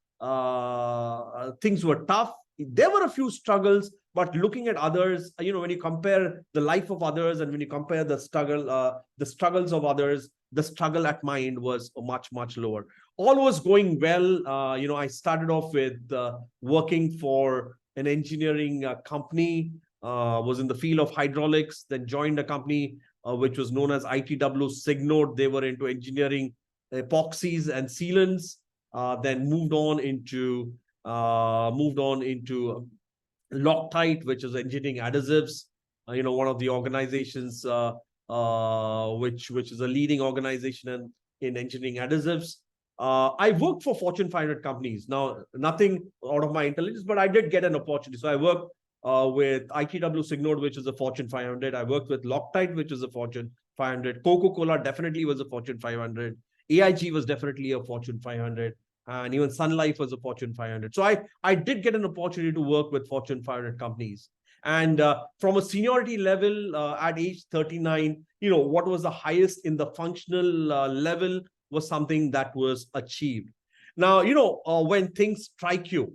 things were tough. There were a few struggles, but looking at others, when you compare the life of others and when you compare the struggles of others, the struggle at my end was much, much lower. All was going well. I started off with working for an engineering company, was in the field of hydraulics, then joined a company which was known as ITW Signode. They were into engineering epoxies and sealants. Then moved on into Loctite, which is engineering adhesives. One of the organizations which is a leading organization in engineering adhesives. I worked for Fortune 500 companies. Now, nothing out of my intelligence, but I did get an opportunity. So I worked with ITW Signode, which is a Fortune 500. I worked with Loctite, which is a Fortune 500. Coca-Cola definitely was a Fortune 500. AIG was definitely a Fortune 500. And even Sun Life was a Fortune 500. So I did get an opportunity to work with Fortune 500 companies. And from a seniority level at age 39, what was the highest in the functional level was something that was achieved. Now, when things strike you,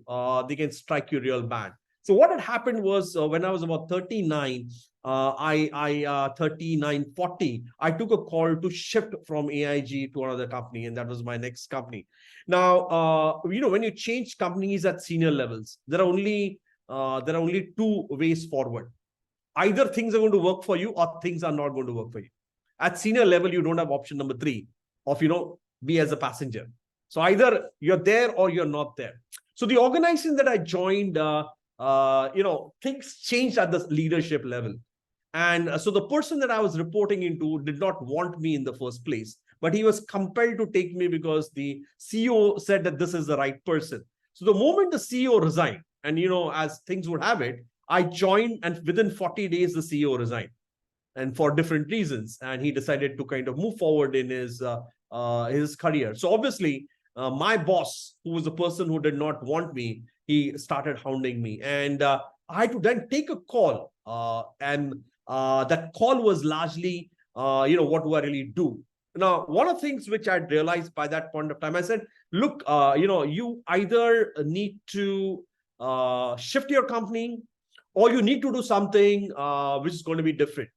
they can strike you real bad. So what had happened was when I was about 39, 39, 40, I took a call to shift from AIG to another company, and that was my next company. Now, when you change companies at senior levels, there are only two ways forward. Either things are going to work for you or things are not going to work for you. At senior level, you don't have option number 3 of, be as a passenger. So either you're there or you're not there. So the organization that I joined, things changed at the leadership level. And so the person that I was reporting into did not want me in the first place, but he was compelled to take me because the CEO said that this is the right person. So the moment the CEO resigned, and as things would have it, I joined, and within 40 days, the CEO resigned, and for different reasons. And he decided to kind of move forward in his career. So obviously, my boss, who was the person who did not want me, he started hounding me. And I had to then take a call. And that call was largely, what do I really do? Now, one of the things which I realized by that point of time, I said, look, you either need to shift your company, or you need to do something which is going to be different.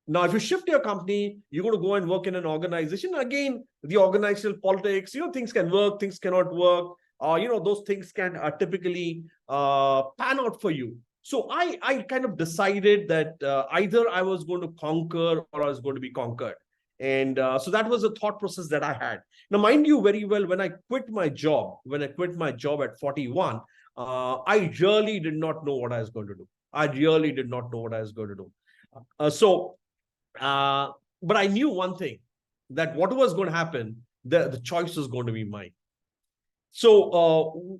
Now, if you shift your company, you're going to go and work in an organization. Again, the organizational politics, things can work, things cannot work. Those things can typically pan out for you. So I kind of decided that either I was going to conquer or I was going to be conquered. And so that was a thought process that I had. Now, mind you very well, when I quit my job at 41, I really did not know what I was going to do. I really did not know what I was going to do. But I knew one thing, that what was going to happen, the choice was going to be mine. So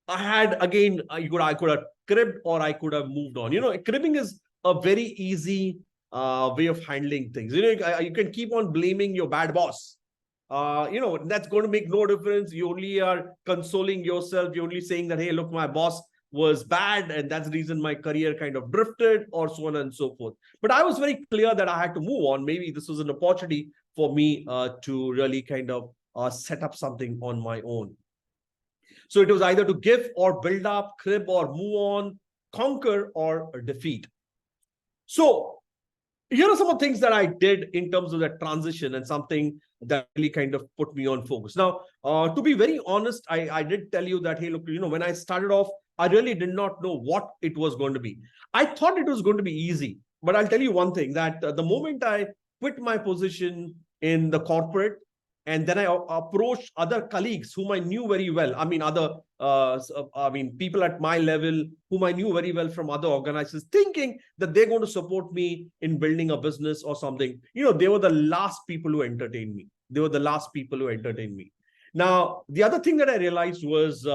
I had, again, I could have cribbed or I could have moved on. Cribbing is a very easy way of handling things. You can keep on blaming your bad boss. That's going to make no difference. You only are consoling yourself. You're only saying that, hey, look, my boss was bad, and that's the reason my career kind of drifted, or so on and so forth. But I was very clear that I had to move on. Maybe this was an opportunity for me to really kind of set up something on my own. So it was either to give or build up, crib or move on, conquer or defeat. So here are some of the things that I did in terms of that transition, and something that really kind of put me on focus. Now, to be very honest, I did tell you that, hey, look, when I started off, I really did not know what it was going to be. I thought it was going to be easy, but I'll tell you one thing, that the moment I quit my position in the corporate, and then I approached other colleagues whom I knew very well. I mean, people at my level whom I knew very well from other organizations, thinking that they're going to support me in building a business or something. They were the last people who entertained me. Now, the other thing that I realized was,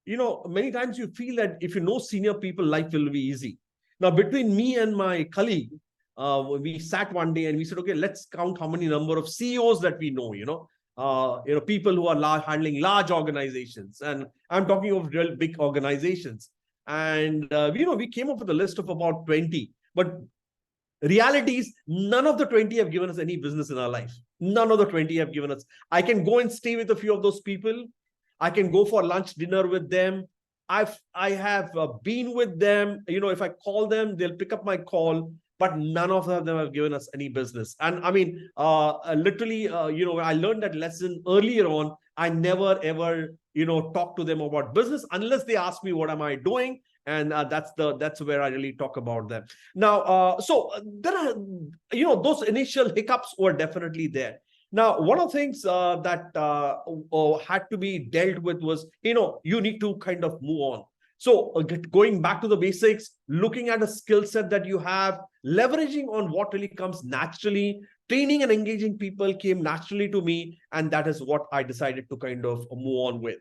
many times you feel that if you know senior people, life will be easy. Now, between me and my colleague, we sat one day and we said, okay, let's count how many number of CEOs that we know, people who are handling large organizations. And I'm talking of real big organizations. And, we came up with a list of about 20. But reality is, none of the 20 have given us any business in our life. None of the 20 have given us. I can go and stay with a few of those people. I can go for lunch, dinner with them. I have been with them. If I call them, they'll pick up my call. But none of them have given us any business. And I mean, literally, I learned that lesson earlier on. I never, ever, talk to them about business unless they ask me, what am I doing? And that's where I really talk about them. Now, so there are, those initial hiccups were definitely there. Now, one of the things that had to be dealt with was, you need to kind of move on. So going back to the basics, looking at a skill set that you have, leveraging on what really comes naturally, training and engaging people came naturally to me. And that is what I decided to kind of move on with.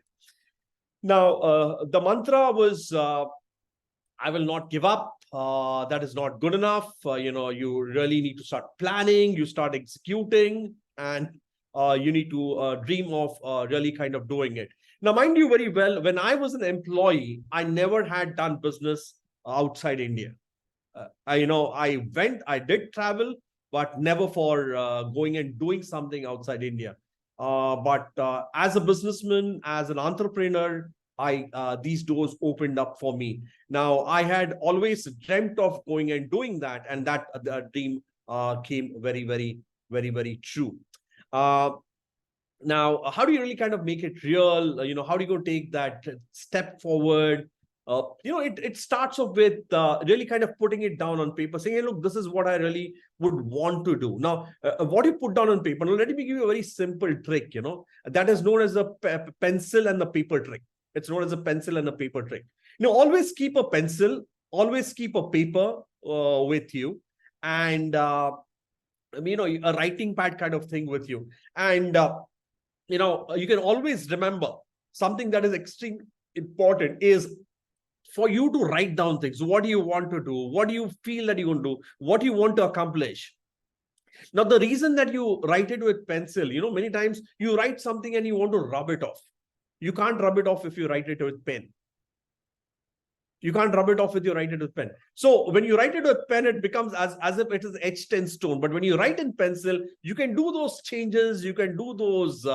Now, the mantra was, I will not give up. That is not good enough. You really need to start planning, you start executing, and you need to dream of really kind of doing it. Now, mind you very well, when I was an employee, I never had done business outside India. I did travel, but never for going and doing something outside India. But as a businessman, as an entrepreneur, these doors opened up for me. Now, I had always dreamt of going and doing that, and that dream came very, very, very, very true. Now, how do you really kind of make it real? How do you go take that step forward? It starts off with really kind of putting it down on paper, saying, hey, look, this is what I really would want to do. Now, what you put down on paper, now let me give you a very simple trick, that is known as a pencil and the paper trick. It's known as a pencil and a paper trick. Always keep a pencil, always keep a paper with you, and a writing pad kind of thing with you. And you can always remember something that is extremely important is for you to write down things. What do you want to do? What do you feel that you want to do? What do you want to accomplish? Now, the reason that you write it with pencil, many times you write something and you want to rub it off. You can't rub it off if you write it with pen. You can't rub it off with pen. So when you write it with pen, it becomes as if it is etched in stone. But when you write in pencil, you can do those changes. You can do those.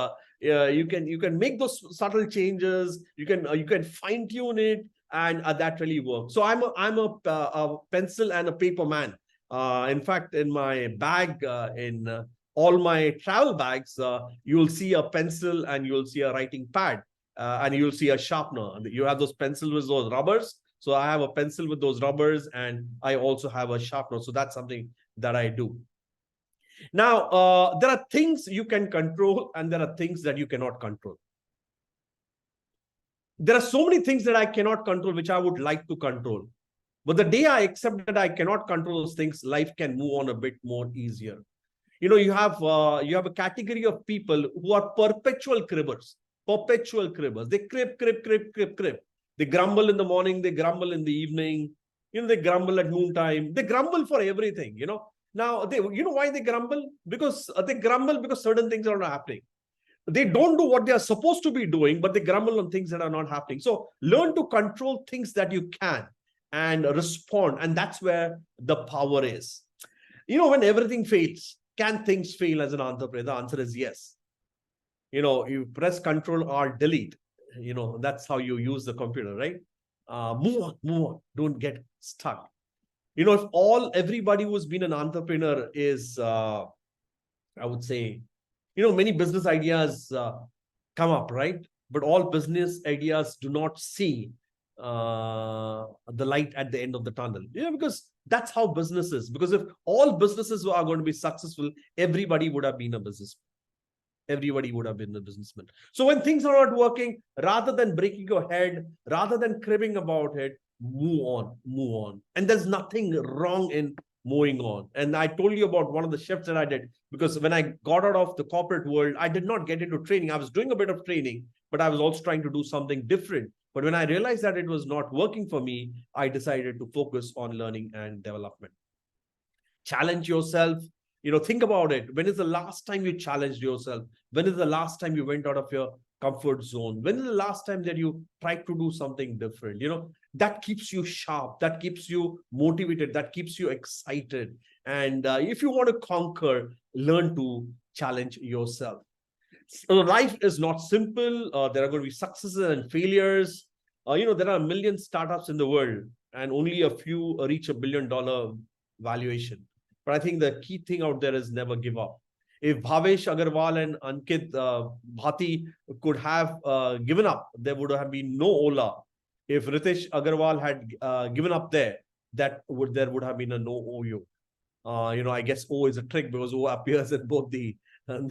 You can make those subtle changes. You can fine tune it, and that really works. So I'm a pencil and a paper man. In fact, in my bag, in all my travel bags, you'll see a pencil and you'll see a writing pad, and you'll see a sharpener. You have those pencils with those rubbers. So I have a pencil with those rubbers, and I also have a sharpener. So that's something that I do. Now, there are things you can control and there are things that you cannot control. There are so many things that I cannot control, which I would like to control. But the day I accept that I cannot control those things, life can move on a bit more easier. You have a category of people who are perpetual cribbers. They crib. They grumble in the morning, they grumble in the evening, they grumble at noontime, they grumble for everything, Now, why they grumble? Because they grumble because certain things are not happening. They don't do what they are supposed to be doing, but they grumble on things that are not happening. So learn to control things that you can and respond. And that's where the power is. When everything fails, can things fail as an entrepreneur? The answer is yes. You press Control or Delete. that's how you use the computer, right? Move on, don't get stuck. If everybody who's been an entrepreneur is, I would say, many business ideas come up, right? But all business ideas do not see the light at the end of the tunnel. Because that's how business is. Because if all businesses are going to be successful, everybody would have been a businessman. Everybody would have been a businessman. So when things are not working, rather than breaking your head, rather than cribbing about it, move on, move on. And there's nothing wrong in moving on. And I told you about one of the shifts that I did, because when I got out of the corporate world, I did not get into training. I was doing a bit of training, but I was also trying to do something different. But when I realized that it was not working for me, I decided to focus on learning and development. Challenge yourself. Think about it. When is the last time you challenged yourself? When is the last time you went out of your comfort zone? When is the last time that you tried to do something different? That keeps you sharp, that keeps you motivated, that keeps you excited. And if you want to conquer, learn to challenge yourself. So life is not simple. There are going to be successes and failures. There are a million startups in the world, and only a few reach $1 billion valuation. But I think the key thing out there is never give up. If Bhavesh Agarwal and Ankit Bhati could have given up, there would have been no Ola. If Ritesh Agarwal had given up there would have been a no Oyo. I guess O is a trick because O appears in both the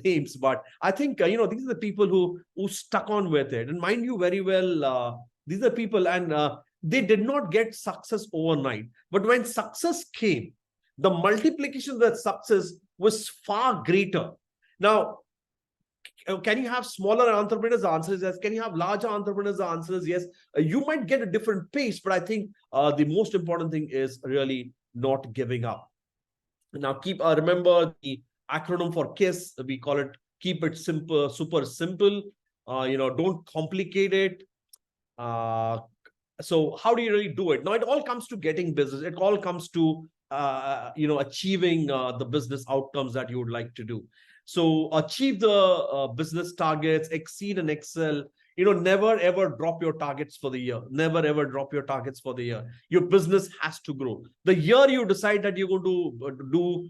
names. But I think, these are the people who stuck on with it. And mind you very well, these are people, and they did not get success overnight. But when success came, the multiplication of that success was far greater. Now, can you have smaller entrepreneurs? The answer is yes. Can you have larger entrepreneurs? The answer is yes. You might get a different pace, but I think the most important thing is really not giving up. Now, remember the acronym for KISS. We call it keep it simple, super simple. Don't complicate it. So how do you really do it? Now, it all comes to getting business. It all comes to achieving the business outcomes that you would like to do. So achieve the business targets, exceed and excel. Never ever drop your targets for the year. Never ever drop your targets for the year. Your business has to grow. The year you decide that you're going to do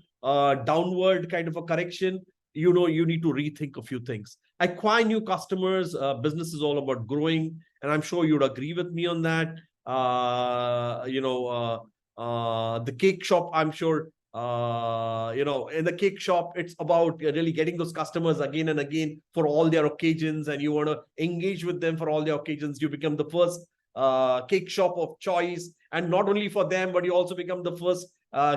downward kind of a correction, you need to rethink a few things. Acquire new customers. Business is all about growing, and I'm sure you'd agree with me on that. The cake shop, I'm sure, in the cake shop, it's about really getting those customers again and again for all their occasions, and you want to engage with them for all their occasions. You become the first cake shop of choice, and not only for them, but you also become the first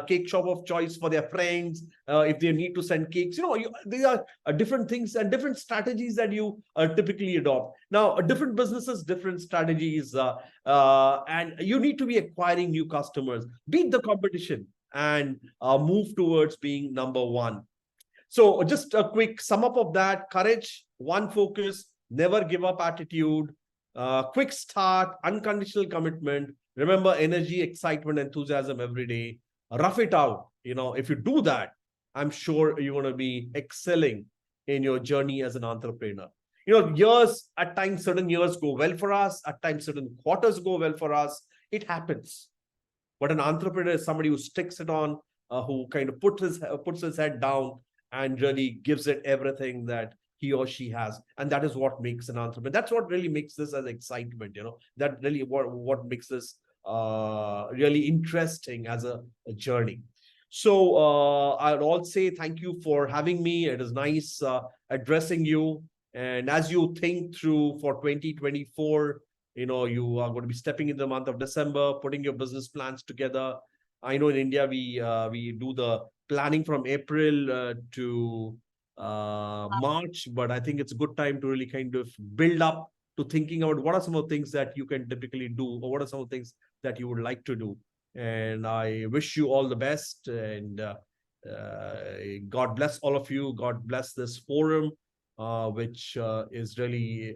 cake shop of choice for their friends if they need to send cakes. These are different things and different strategies that you typically adopt. Now, different businesses, different strategies, and you need to be acquiring new customers, beat the competition, and move towards being number one. So just a quick sum up of that: courage, one focus, never give up attitude, quick start, unconditional commitment. Remember, energy, excitement, enthusiasm every day. Rough it out. If you do that, I'm sure you're going to be excelling in your journey as an entrepreneur. Years, at times, certain years go well for us. At times, certain quarters go well for us. It happens. But an entrepreneur is somebody who sticks it on, who kind of puts his head down and really gives it everything that he or she has. And that is what makes an entrepreneur. That's what really makes this as excitement. That really what makes this really interesting as a journey. So I'd all say thank you for having me. It is nice addressing you. And as you think through for 2024, you are going to be stepping in the month of December, putting your business plans together. I know in India, we do the planning from April to March, but I think it's a good time to really kind of build up to thinking about what are some of the things that you can typically do, or what are some of the things that you would like to do. And I wish you all the best, and God bless all of you. God bless this forum, which is really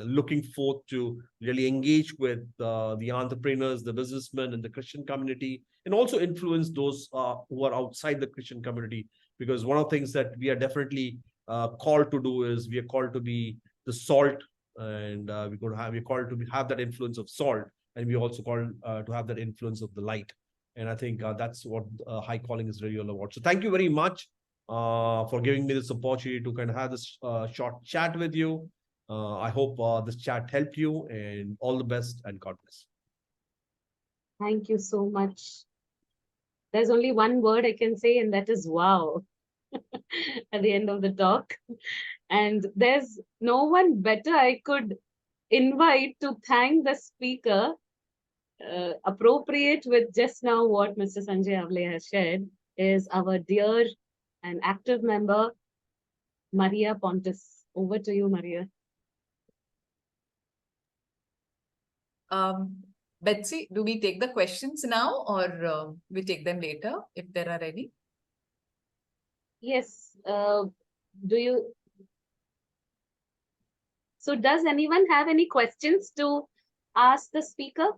looking forward to really engage with the entrepreneurs, the businessmen, and the Christian community, and also influence those who are outside the Christian community. Because one of the things that we are definitely called to do is we are called to be the salt and we're called to have that influence of salt, and we also called to have that influence of the light. And I think that's what high calling is really all about. So thank you very much for giving me this opportunity to kind of have this short chat with you. I hope this chat helped you, and all the best, and God bless. Thank you so much. There's only one word I can say, and that is wow at the end of the talk. And there's no one better I could invite to thank the speaker, appropriate with just now what Mr. Sanjay Awale has shared, is our dear and active member, Maria Pontus. Over to you, Maria. Betsy, do we take the questions now, or we take them later if there are any? Yes. So does anyone have any questions to ask the speaker?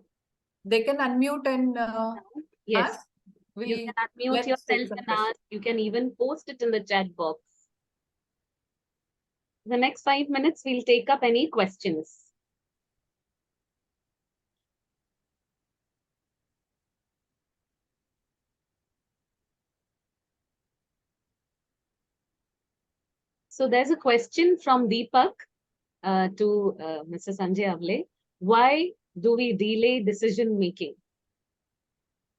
They can unmute and Yes. ask. You can unmute let's take yourself some and questions. ask. You can even post it in the chat box. The next 5 minutes, we'll take up any questions. So there's a question from Deepak to Mr. Sanjay Awale. Why do we delay decision making?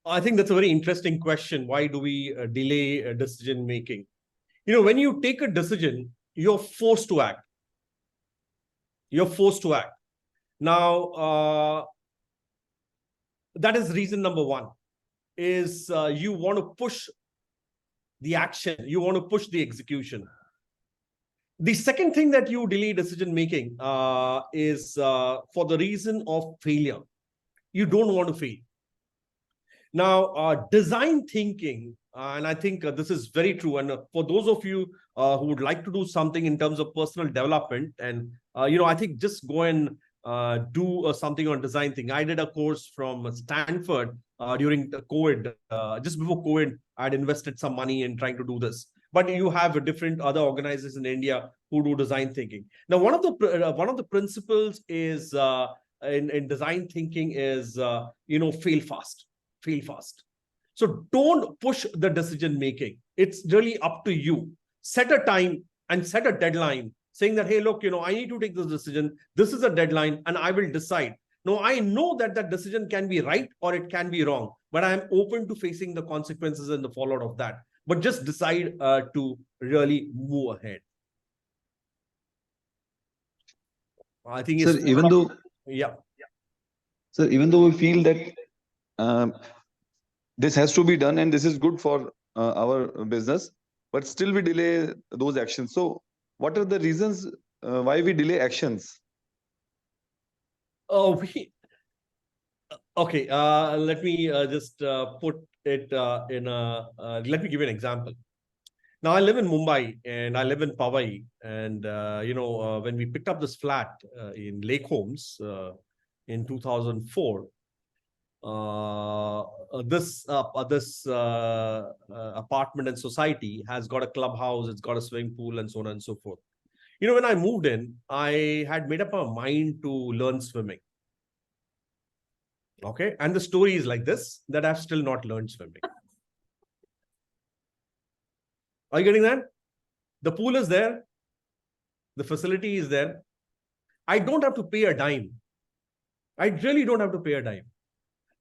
I think that's a very interesting question. Why do we delay decision making? You know, when you take a decision, you're forced to act. You're forced to act. Now, that is reason number one, is you want to push the action. You want to push the execution. The second thing that you delay decision making is for the reason of failure. You don't want to fail. Now, design thinking, and I think this is very true. And for those of you who would like to do something in terms of personal development, and I think just go and do something on design thinking. I did a course from Stanford during the COVID. Just before COVID, I'd invested some money in trying to do this. But you have different other organizations in India who do design thinking. Now, one of the principles is in design thinking is fail fast. Fail fast. So don't push the decision making. It's really up to you. Set a time and set a deadline saying that, hey, look, I need to take this decision. This is a deadline and I will decide. No, I know that that decision can be right or it can be wrong, but I'm open to facing the consequences and the fallout of that. But just decide to really move ahead. I think Sir, even though we feel that this has to be done and this is good for our business, but still we delay those actions. So what are the reasons why we delay actions? Okay, let me just put it in a, let me give you an example. Now, I live in Mumbai and I live in Powai. And, when we picked up this flat in Lake Homes in 2004, this apartment and society has got a clubhouse, it's got a swimming pool, and so on and so forth. When I moved in, I had made up my mind to learn swimming. Okay, and the story is like this, that I've still not learned swimming. Are you getting that? The pool is there. The facility is there. I don't have to pay a dime. I really don't have to pay a dime.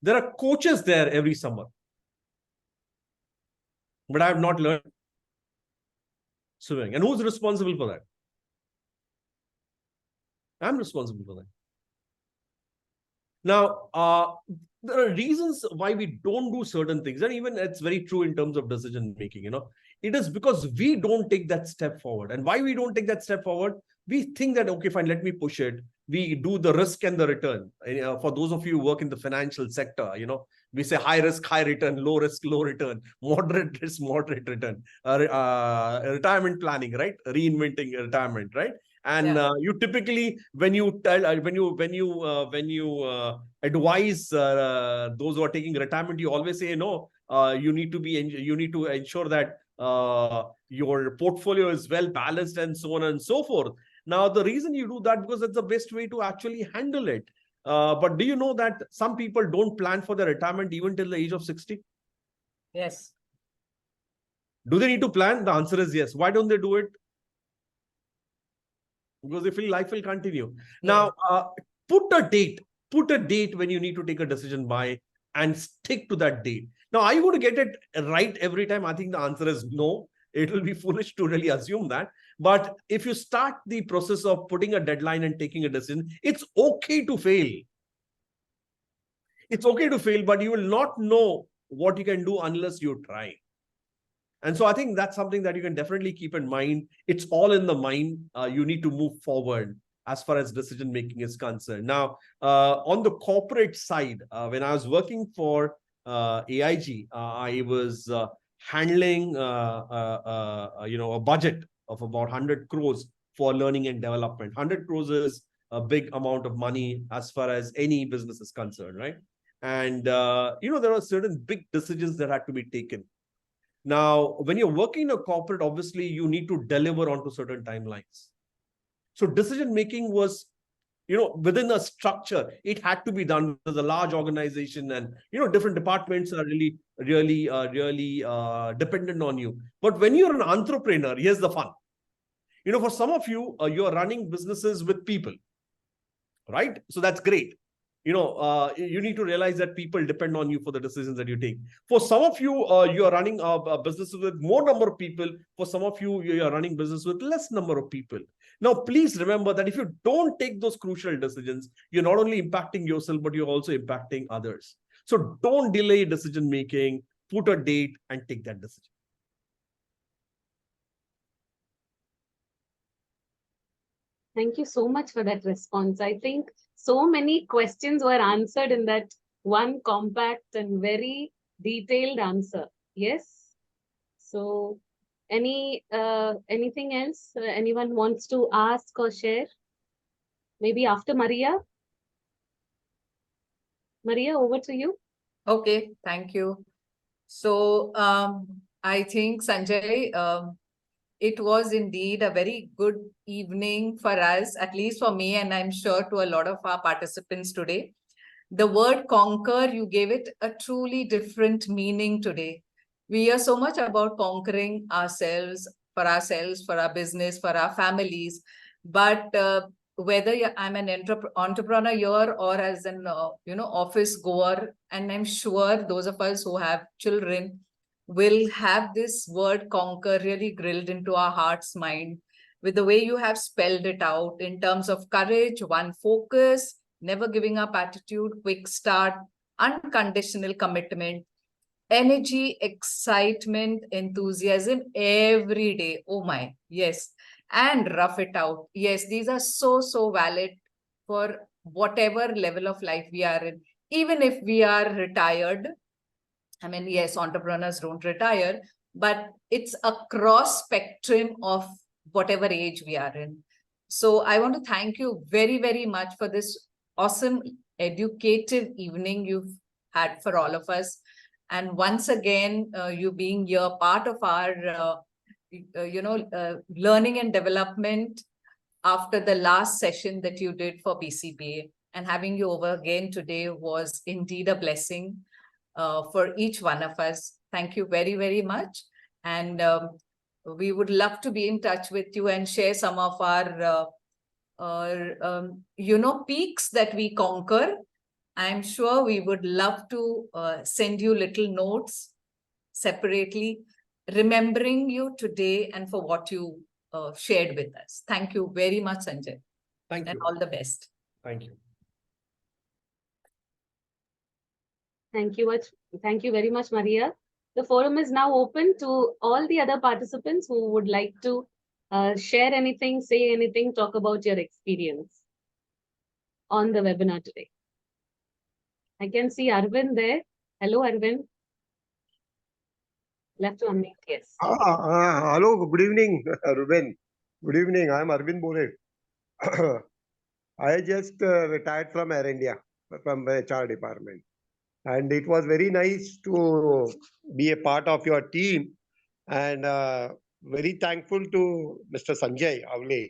There are coaches there every summer. But I have not learned swimming. And who's responsible for that? I'm responsible for that. Now, there are reasons why we don't do certain things. And even it's very true in terms of decision making, It is because we don't take that step forward. And why we don't take that step forward? We think that, okay, fine, let me push it. We do the risk and the return. For those of you who work in the financial sector, we say high risk, high return, low risk, low return, moderate risk, moderate return, retirement planning, right? Reinventing retirement, right? And you typically, when you tell, when you advise those who are taking retirement, you always say, no, you need to ensure that your portfolio is well balanced and so on and so forth. Now, the reason you do that because it's the best way to actually handle it. But do you know that some people don't plan for their retirement even till the age of 60? Yes. Do they need to plan? The answer is yes. Why don't they do it? Because they feel life will continue. Now, put a date when you need to take a decision by and stick to that date. Now, are you going to get it right every time? I think the answer is no. It will be foolish to really assume that. But if you start the process of putting a deadline and taking a decision, it's okay to fail. It's okay to fail, but you will not know what you can do unless you try. And so I think that's something that you can definitely keep in mind. It's all in the mind. You need to move forward as far as decision making is concerned. Now, on the corporate side, when I was working for AIG, I was handling a budget of about 100 crores for learning and development. 100 crores is a big amount of money as far as any business is concerned, right? And there are certain big decisions that had to be taken. Now, when you're working in a corporate, obviously you need to deliver onto certain timelines. So decision making was, within a structure, it had to be done. There's a large organization, and different departments are really dependent on you. But when you're an entrepreneur, here's the fun. For some of you, you're running businesses with people, right? So that's great. You need to realize that people depend on you for the decisions that you take. For some of you, you are running a business with more number of people. For some of you, you are running business with less number of people. Now, please remember that if you don't take those crucial decisions, you're not only impacting yourself, but you're also impacting others. So don't delay decision making, put a date and take that decision. Thank you so much for that response. I think so many questions were answered in that one compact and very detailed answer. Yes. So anything else anyone wants to ask or share? Maybe after Maria. Maria, over to you. Okay, thank you. So I think, Sanjay, it was indeed a very good evening for us, at least for me, and I'm sure to a lot of our participants today. The word conquer, you gave it a truly different meaning today. We hear so much about conquering ourselves, for our business, for our families. But whether I'm an entrepreneur here or as an office goer, and I'm sure those of us who have children will have this word conquer really grilled into our heart's mind with the way you have spelled it out in terms of courage, one focus, never giving up attitude, quick start, unconditional commitment, energy, excitement, enthusiasm every day. Oh my, yes. And rough it out. Yes, these are so valid for whatever level of life we are in. Even if we are retired, I mean, yes, entrepreneurs don't retire, but it's a cross spectrum of whatever age we are in. So I want to thank you very much for this awesome educative evening you've had for all of us. And once again, you being here part of our, learning and development after the last session that you did for BCBA, and having you over again today was indeed a blessing for each one of us. Thank you very much. And we would love to be in touch with you and share some of our, peaks that we conquer. I'm sure we would love to send you little notes separately, remembering you today and for what you shared with us. Thank you very much, Sanjay. Thank you. And all the best. Thank you. Thank you very much, Maria. The forum is now open to all the other participants who would like to share anything, say anything, talk about your experience on the webinar today. I can see Arvind there. Hello, Arvind. Left to unmute, yes. Hello, good evening, Ruben. Good evening, I'm Arvind Bole. I just retired from Air India, from the HR department. And it was very nice to be a part of your team, and very thankful to Mr. Sanjay Awale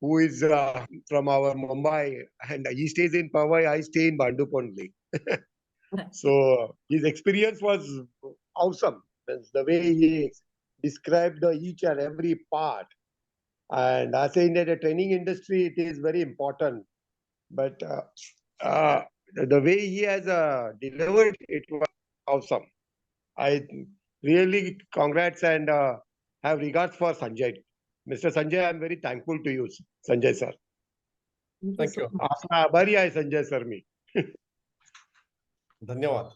who is from our Mumbai, and he stays in Powai. I stay in Bandup only. So his experience was awesome. Means the way he described each and every part. And I say in the training industry, it is very important. But the way he has delivered, it was awesome. I really congrats and have regards for Sanjay. Mr. Sanjay, I am very thankful to you, Sanjay sir. Thank you. आपका आभारी आहे Sanjay sir me. Dhanyawad.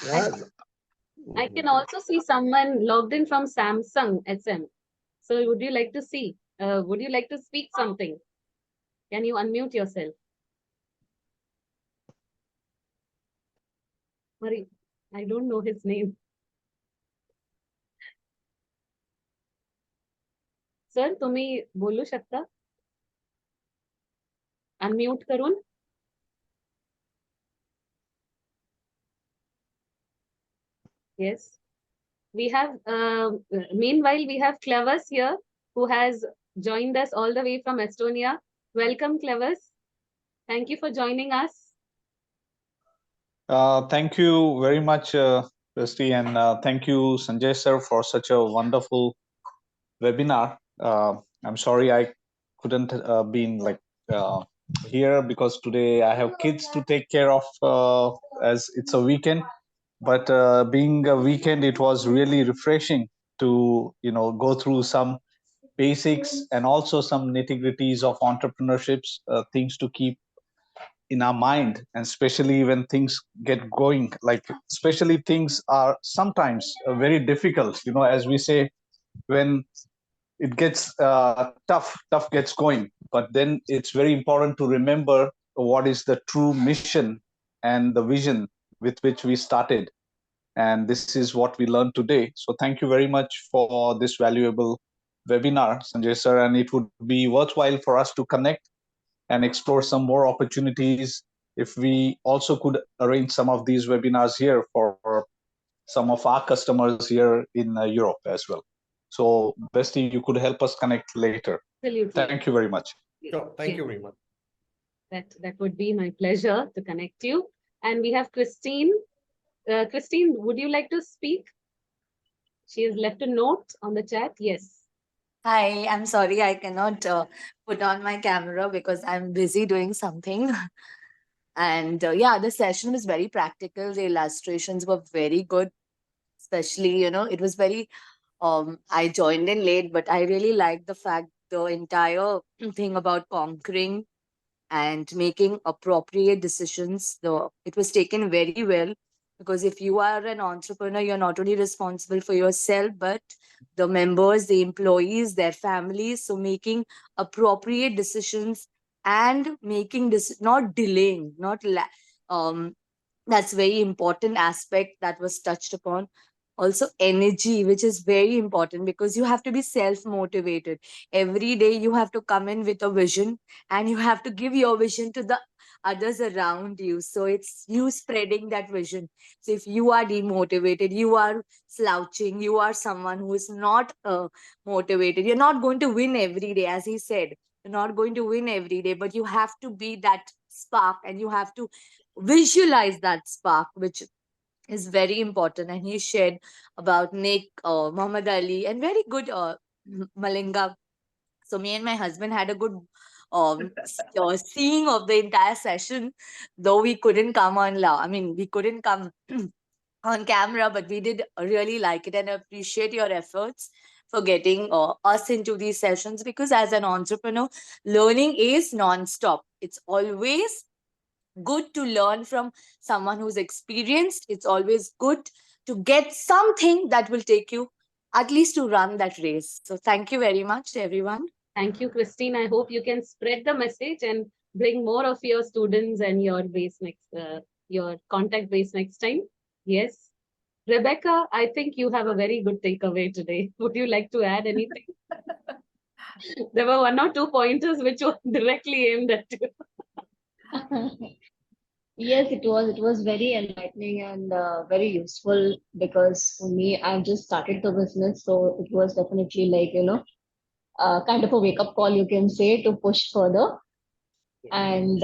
Yes. I can also see someone logged in from Samsung SM. So would you like to see? Would you like to speak something? Can you unmute yourself? Marie, I don't know his name. Sir, तुम्ही बोलू शकता? Unmute करून. Yes. We have, meanwhile, we have Clevers here who has joined us all the way from Estonia. Welcome, Clevers. Thank you for joining us. Thank you very much, Christy, and thank you, Sanjay sir, for such a wonderful webinar. I'm sorry I couldn't been here because today I have kids to take care of as it's a weekend. But being a weekend, it was really refreshing to go through some basics and also some nitty-gritties of entrepreneurships, things to keep in our mind, and especially when things get going, like especially things are sometimes very difficult, as we say, when it gets tough gets going, but then it's very important to remember what is the true mission and the vision with which we started, and this is what we learned today. So thank you very much for this valuable webinar, Sanjay sir, and it would be worthwhile for us to connect and explore some more opportunities if we also could arrange some of these webinars here for some of our customers here in Europe as well. So Bestie, you could help us connect later. Absolutely. Thank you very much. Sure. Thank you very much. That would be my pleasure to connect you. And we have Christine. Christine, would you like to speak? She has left a note on the chat. Yes. Hi, I'm sorry I cannot put on my camera because I'm busy doing something. And yeah, the session was very practical. The illustrations were very good, especially, it was very, I joined in late, but I really liked the fact the entire thing about conquering and making appropriate decisions. It was taken very well, because if you are an entrepreneur, you're not only responsible for yourself, but the members, the employees, their families. So making appropriate decisions and making this, not delaying, that's very important aspect that was touched upon. Also energy, which is very important, because you have to be self motivated every day. You have to come in with a vision, and you have to give your vision to the others around you. So it's you spreading that vision. So if you are demotivated, you are slouching, you are someone who is not motivated, you're not going to win every day. As he said, you're not going to win every day, but you have to be that spark, and you have to visualize that spark, which is very important. And he shared about Nick, Muhammad Ali, and very good Malinga. So me and my husband had a good seeing of the entire session, though we couldn't come on we couldn't come on camera, but we did really like it, and appreciate your efforts for getting us into these sessions, because as an entrepreneur, learning is non-stop. It's always good to learn from someone who's experienced. It's always good to get something that will take you at least to run that race. So thank you very much, everyone. Thank you, Christine. I hope you can spread the message and bring more of your students and your base your contact base next time. Yes. Rebecca, I think you have a very good takeaway today. Would you like to add anything? There were one or two pointers which were directly aimed at you. Yes, it was. It was very enlightening and very useful, because for me, I've just started the business, so it was definitely like kind of a wake-up call, you can say, to push further and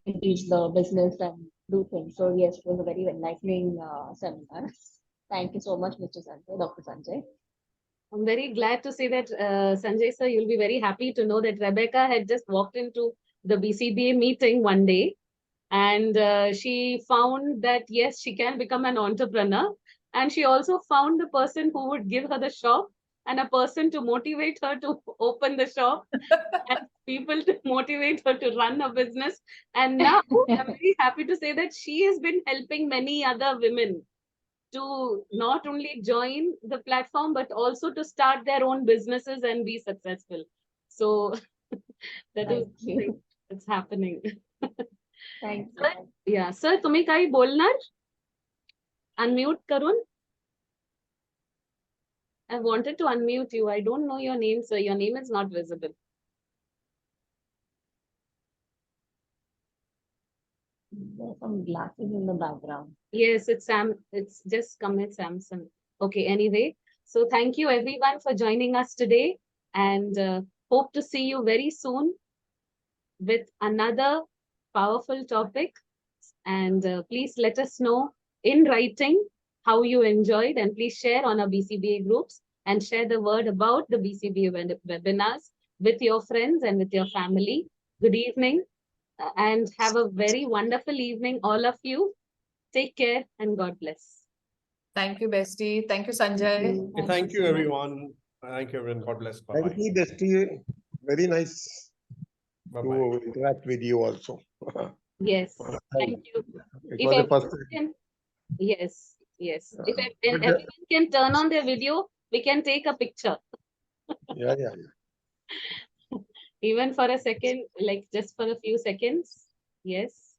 increase the business and do things. So yes, it was a very enlightening seminar. Thank you so much, Mr. Sanjay, Dr. Sanjay. I'm very glad to say that, Sanjay sir, you'll be very happy to know that Rebecca had just walked into the BCBA meeting one day, and she found that, yes, she can become an entrepreneur. And she also found the person who would give her the shop and a person to motivate her to open the shop and people to motivate her to run a business. And now I'm very happy to say that she has been helping many other women to not only join the platform, but also to start their own businesses and be successful. So that is Thank you. it's happening. Thank Sir, you. yeah, sir, तुम्ही काही बोलणार? Unmute करून. I wanted to unmute you. I don't know your name, sir. Your name is not visible. There's some glasses in the background. Yes, it's Sam. It's just Kamit Samson. Okay, anyway. So thank you everyone for joining us today, and hope to see you very soon with another powerful topic. And please let us know in writing how you enjoyed, and please share on our BCBA groups and share the word about the BCBA webinars with your friends and with your family. Good evening and have a very wonderful evening, all of you. Take care and God bless. Thank you, Bestie. Thank you, Sanjay. Thank you, so much. everyone. Thank you, everyone. God bless. Thank Bye-bye. you, Dusty. Very nice Bye-bye. to interact with you also. Yes, thank you. It If was the everyone first time. can, yes, yes. If But, everyone can turn on their video, we can take a picture. yeah. Even for a second, like just for a few seconds. Yes.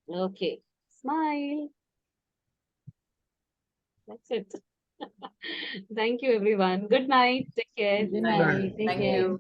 Okay. Smile. That's it. Thank you, everyone. Good night. Take care. Good night. Take Thank care. you.